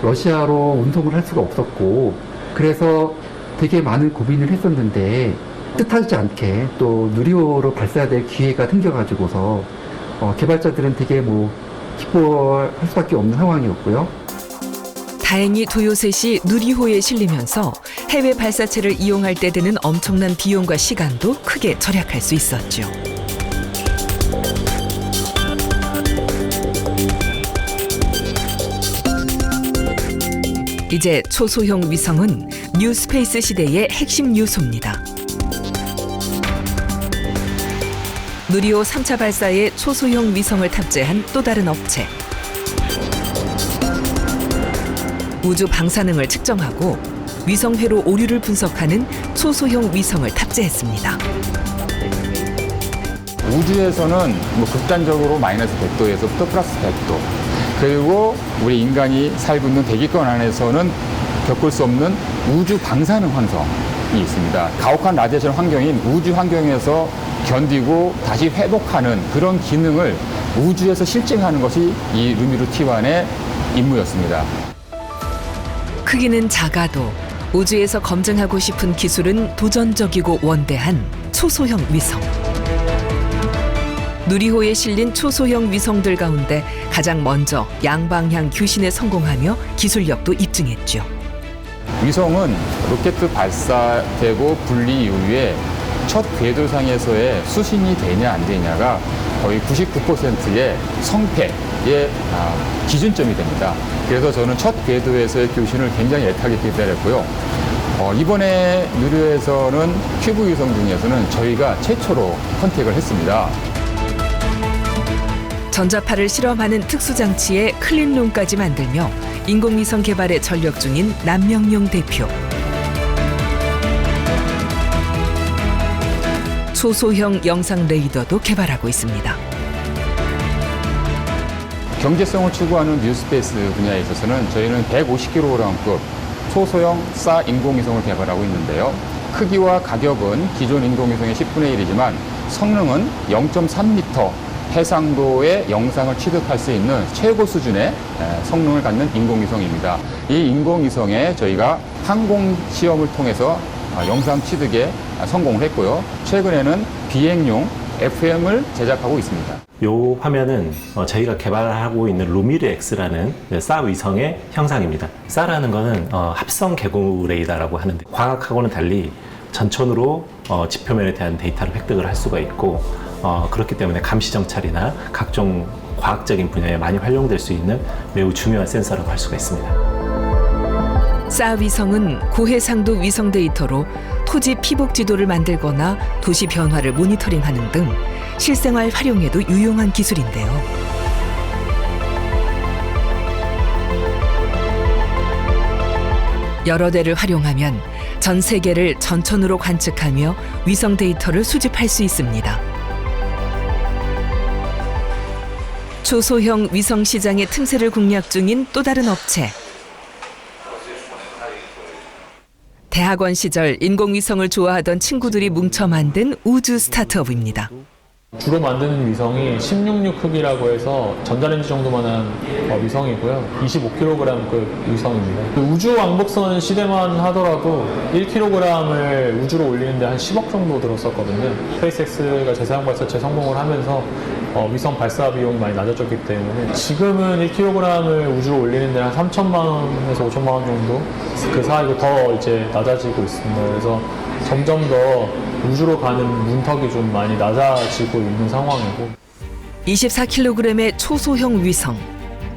러시아로 운송을 할 수가 없었고, 그래서 되게 많은 고민을 했었는데 뜻하지 않게 또 누리호로 발사될 기회가 생겨가지고서 개발자들은 되게 기뻐할 수밖에 없는 상황이었고요. 다행히 도요셋이 누리호에 실리면서 해외 발사체를 이용할 때 드는 엄청난 비용과 시간도 크게 절약할 수 있었죠. 이제 초소형 위성은 뉴스페이스 시대의 핵심 요소입니다. 누리호 3차 발사에 초소형 위성을 탑재한 또 다른 업체. 우주 방사능을 측정하고 위성회로 오류를 분석하는 초소형 위성을 탑재했습니다. 우주에서는 극단적으로 마이너스 100도에서부터 플러스 100도, 그리고 우리 인간이 살고 있는 대기권 안에서는 겪을 수 없는 우주 방사능 환성이 있습니다. 가혹한 라디에이션 환경인 우주 환경에서 견디고 다시 회복하는 그런 기능을 우주에서 실증하는 것이 이 루미르 T1의 임무였습니다. 크기는 작아도 우주에서 검증하고 싶은 기술은 도전적이고 원대한 초소형 위성. 누리호에 실린 초소형 위성들 가운데 가장 먼저 양방향 교신에 성공하며 기술력도 입증했죠. 위성은 로켓 발사되고 분리 이후에 첫 궤도상에서의 수신이 되냐 안 되냐가 거의 99%의 성패의 기준점이 됩니다. 그래서 저는 첫 궤도에서의 교신을 굉장히 애타게 기다렸고요. 이번에 누리호에서는 큐브 위성 중에서는 저희가 최초로 컨택을 했습니다. 전자파를 실험하는 특수장치에 클린룸까지 만들며 인공위성 개발에 전력 중인 남명용 대표. 초소형 영상 레이더도 개발하고 있습니다. 경제성을 추구하는 뉴스페이스 분야에 있어서는 저희는 150kg급 초소형 사 인공위성을 개발하고 있는데요. 크기와 가격은 기존 인공위성의 10분의 1이지만 성능은 0.3m 해상도의 영상을 취득할 수 있는 최고 수준의 성능을 갖는 인공위성입니다. 이 인공위성에 저희가 항공 시험을 통해서 영상 취득에 성공을 했고요. 최근에는 비행용 FM을 제작하고 있습니다. 이 화면은 저희가 개발하고 있는 루미르 X라는 사 위성의 형상입니다. 사라는 거는 합성 개구 레이더라고 하는데, 광학하고는 달리 전천으로 지표면에 대한 데이터를 획득을 할 수가 있고, 그렇기 때문에 감시 정찰이나 각종 과학적인 분야에 많이 활용될 수 있는 매우 중요한 센서라고 할 수가 있습니다. 사 위성은 고해상도 위성 데이터로 토지 피복 지도를 만들거나 도시 변화를 모니터링하는 등 실생활 활용에도 유용한 기술인데요. 여러 대를 활용하면 전 세계를 전천으로 관측하며 위성 데이터를 수집할 수 있습니다. 초소형 위성 시장의 틈새를 공략 중인 또 다른 업체. 대학원 시절 인공위성을 좋아하던 친구들이 뭉쳐 만든 우주 스타트업입니다. 주로 만드는 위성이 16류 크기라고 해서 전자레인지 정도만한 위성이고요. 25kg급 위성입니다. 우주 왕복선 시대만 하더라도 1kg을 우주로 올리는데 한 10억 정도 들었었거든요. 스페이스X가 재사용 발사체 성공을 하면서 위성 발사 비용이 많이 낮아졌기 때문에 지금은 1kg을 우주로 올리는 데 한 3천만 원에서 5천만 원 정도 그 사이로 더 이제 낮아지고 있습니다. 그래서 점점 더 우주로 가는 문턱이 좀 많이 낮아지고 있는 상황이고 24kg의 초소형 위성,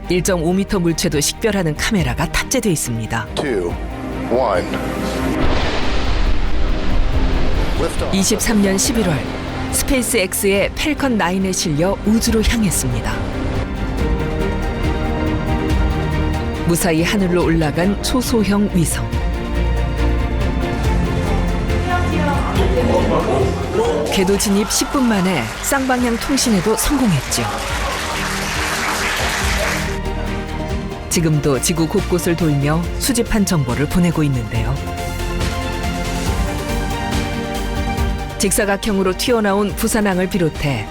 1.5m 물체도 식별하는 카메라가 탑재되어 있습니다. 2, 1. 23년 11월 스페이스X의 팰컨 9에 실려 우주로 향했습니다. 무사히 하늘로 올라간 초소형 위성. 궤도 진입 10분 만에 쌍방향 통신에도 성공했죠. 지금도 지구 곳곳을 돌며 수집한 정보를 보내고 있는데요. 직사각형으로 튀어나온 부산항을 비롯해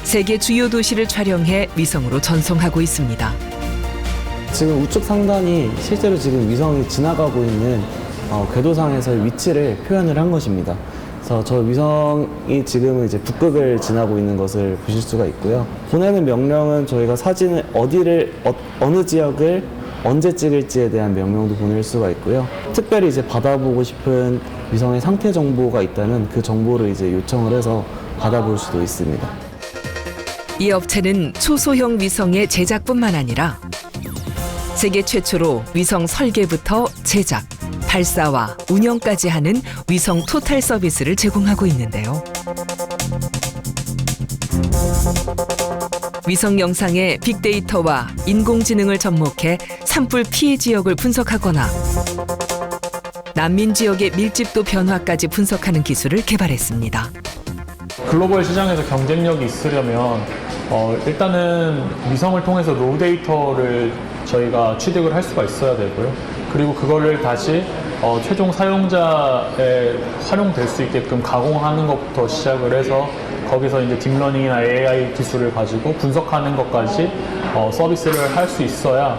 세계 주요 도시를 촬영해 위성으로 전송하고 있습니다. 지금 우측 상단이 실제로 지금 위성이 지나가고 있는 궤도상에서의 위치를 표현을 한 것입니다. 그래서 저 위성이 지금은 이제 북극을 지나고 있는 것을 보실 수가 있고요. 보내는 명령은 저희가 사진을 어느 지역을 언제 찍을지에 대한 명령도 보낼 수가 있고요. 특별히 이제 받아보고 싶은 위성의 상태 정보가 있다면 그 정보를 이제 요청을 해서 받아볼 수도 있습니다. 이 업체는 초소형 위성의 제작뿐만 아니라 세계 최초로 위성 설계부터 제작, 발사와 운영까지 하는 위성 토탈 서비스를 제공하고 있는데요. 위성 영상의 빅데이터와 인공지능을 접목해 산불 피해 지역을 분석하거나 난민 지역의 밀집도 변화까지 분석하는 기술을 개발했습니다. 글로벌 시장에서 경쟁력이 있으려면 일단은 위성을 통해서 로우 데이터를 저희가 취득을 할 수가 있어야 되고요. 그리고 그거를 다시 최종 사용자에 활용될 수 있게끔 가공하는 것부터 시작을 해서 거기서 이제 딥러닝이나 AI 기술을 가지고 분석하는 것까지 서비스를 할 수 있어야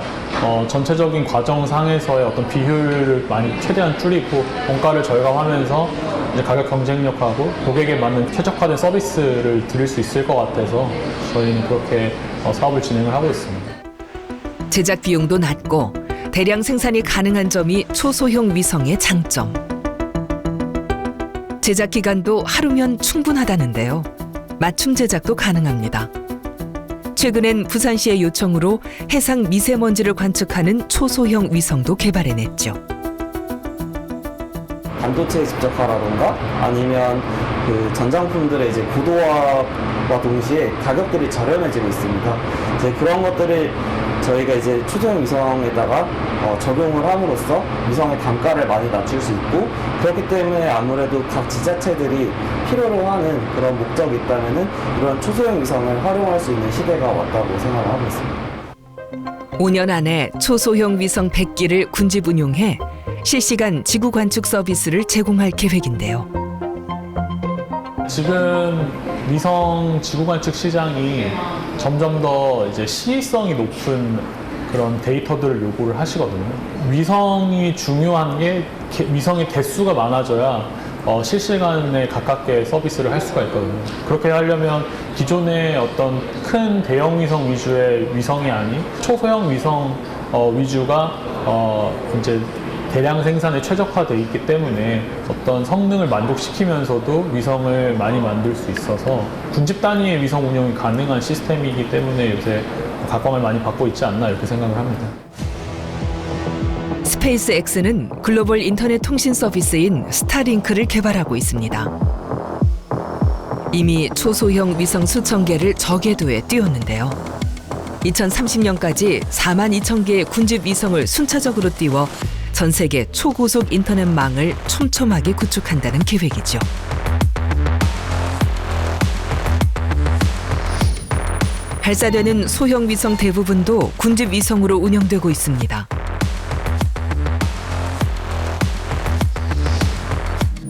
전체적인 과정상에서의 어떤 비효율을 많이 최대한 줄이고 원가를 절감하면서 이제 가격 경쟁력하고 고객에 맞는 최적화된 서비스를 드릴 수 있을 것 같아서 저희는 그렇게 사업을 진행을 하고 있습니다. 제작 비용도 낮고 대량 생산이 가능한 점이 초소형 위성의 장점. 제작 기간도 하루면 충분하다는데요. 맞춤 제작도 가능합니다. 최근엔 부산시의 요청으로 해상 미세먼지를 관측하는 초소형 위성도 개발해냈죠. 반도체에 집적화라던가 아니면 그 전장품들의 이제 고도화와 동시에 가격들이 저렴해지고 있습니다. 이제 그런 것들을 저희가 이제 초소형 위성에다가 적용을 함으로써 위성의 단가를 많이 낮출 수 있고, 그렇기 때문에 아무래도 각 지자체들이 필요로 하는 그런 목적이 있다면은 이런 초소형 위성을 활용할 수 있는 시대가 왔다고 생각을 하고 있습니다. 5년 안에 초소형 위성 100기를 군집 운용해 실시간 지구 관측 서비스를 제공할 계획인데요. 지금 위성 지구 관측 시장이 점점 더 이제 시의성이 높은 그런 데이터들을 요구를 하시거든요. 위성이 중요한 게 위성의 대수가 많아져야 실시간에 가깝게 서비스를 할 수가 있거든요. 그렇게 하려면 기존의 어떤 큰 대형 위성 위주의 위성이 아닌 초소형 위성 위주가 이제 대량 생산에 최적화되어 있기 때문에 어떤 성능을 만족시키면서도 위성을 많이 만들 수 있어서 군집 단위의 위성 운영이 가능한 시스템이기 때문에 요새 각광을 많이 받고 있지 않나 이렇게 생각을 합니다. 스페이스X는 글로벌 인터넷 통신 서비스인 스타링크를 개발하고 있습니다. 이미 초소형 위성 수천 개를 저궤도에 띄웠는데요. 2030년까지 4만 2천 개의 군집 위성을 순차적으로 띄워 전 세계 초고속 인터넷망을 촘촘하게 구축한다는 계획이죠. 발사되는 소형 위성 대부분도 군집 위성으로 운영되고 있습니다.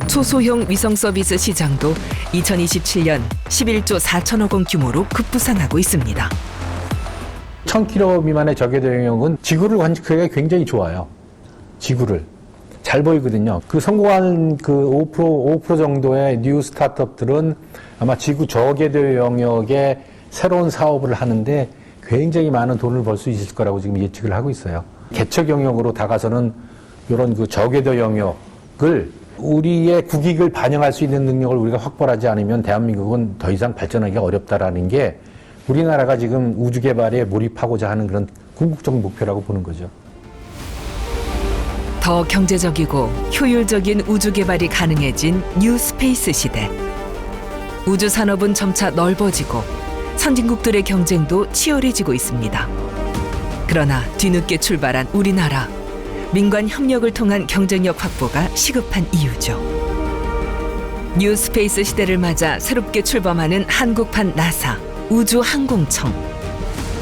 초소형 위성 서비스 시장도 2027년 11조 4천억 원 규모로 급부상하고 있습니다. 1000km 미만의 저궤도 영역은 지구를 관측하기가 굉장히 좋아요. 지구를. 잘 보이거든요. 그 성공한 그 5% 정도의 뉴 스타트업들은 아마 지구 저궤도 영역에 새로운 사업을 하는데 굉장히 많은 돈을 벌 수 있을 거라고 지금 예측을 하고 있어요. 개척 영역으로 다가서는 이런 그 저궤도 영역을 우리의 국익을 반영할 수 있는 능력을 우리가 확보하지 않으면 대한민국은 더 이상 발전하기가 어렵다라는 게 우리나라가 지금 우주 개발에 몰입하고자 하는 그런 궁극적 목표라고 보는 거죠. 더 경제적이고 효율적인 우주 개발이 가능해진 뉴 스페이스 시대. 우주 산업은 점차 넓어지고 선진국들의 경쟁도 치열해지고 있습니다. 그러나 뒤늦게 출발한 우리나라. 민관 협력을 통한 경쟁력 확보가 시급한 이유죠. 뉴 스페이스 시대를 맞아 새롭게 출범하는 한국판 나사, 우주항공청.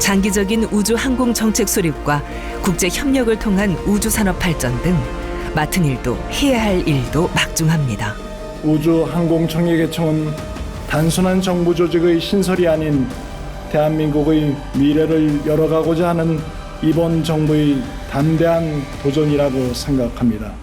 장기적인 우주항공 정책 수립과 국제 협력을 통한 우주산업 발전 등 맡은 일도 해야 할 일도 막중합니다. 우주항공청의 개청은 단순한 정부 조직의 신설이 아닌 대한민국의 미래를 열어가고자 하는 이번 정부의 담대한 도전이라고 생각합니다.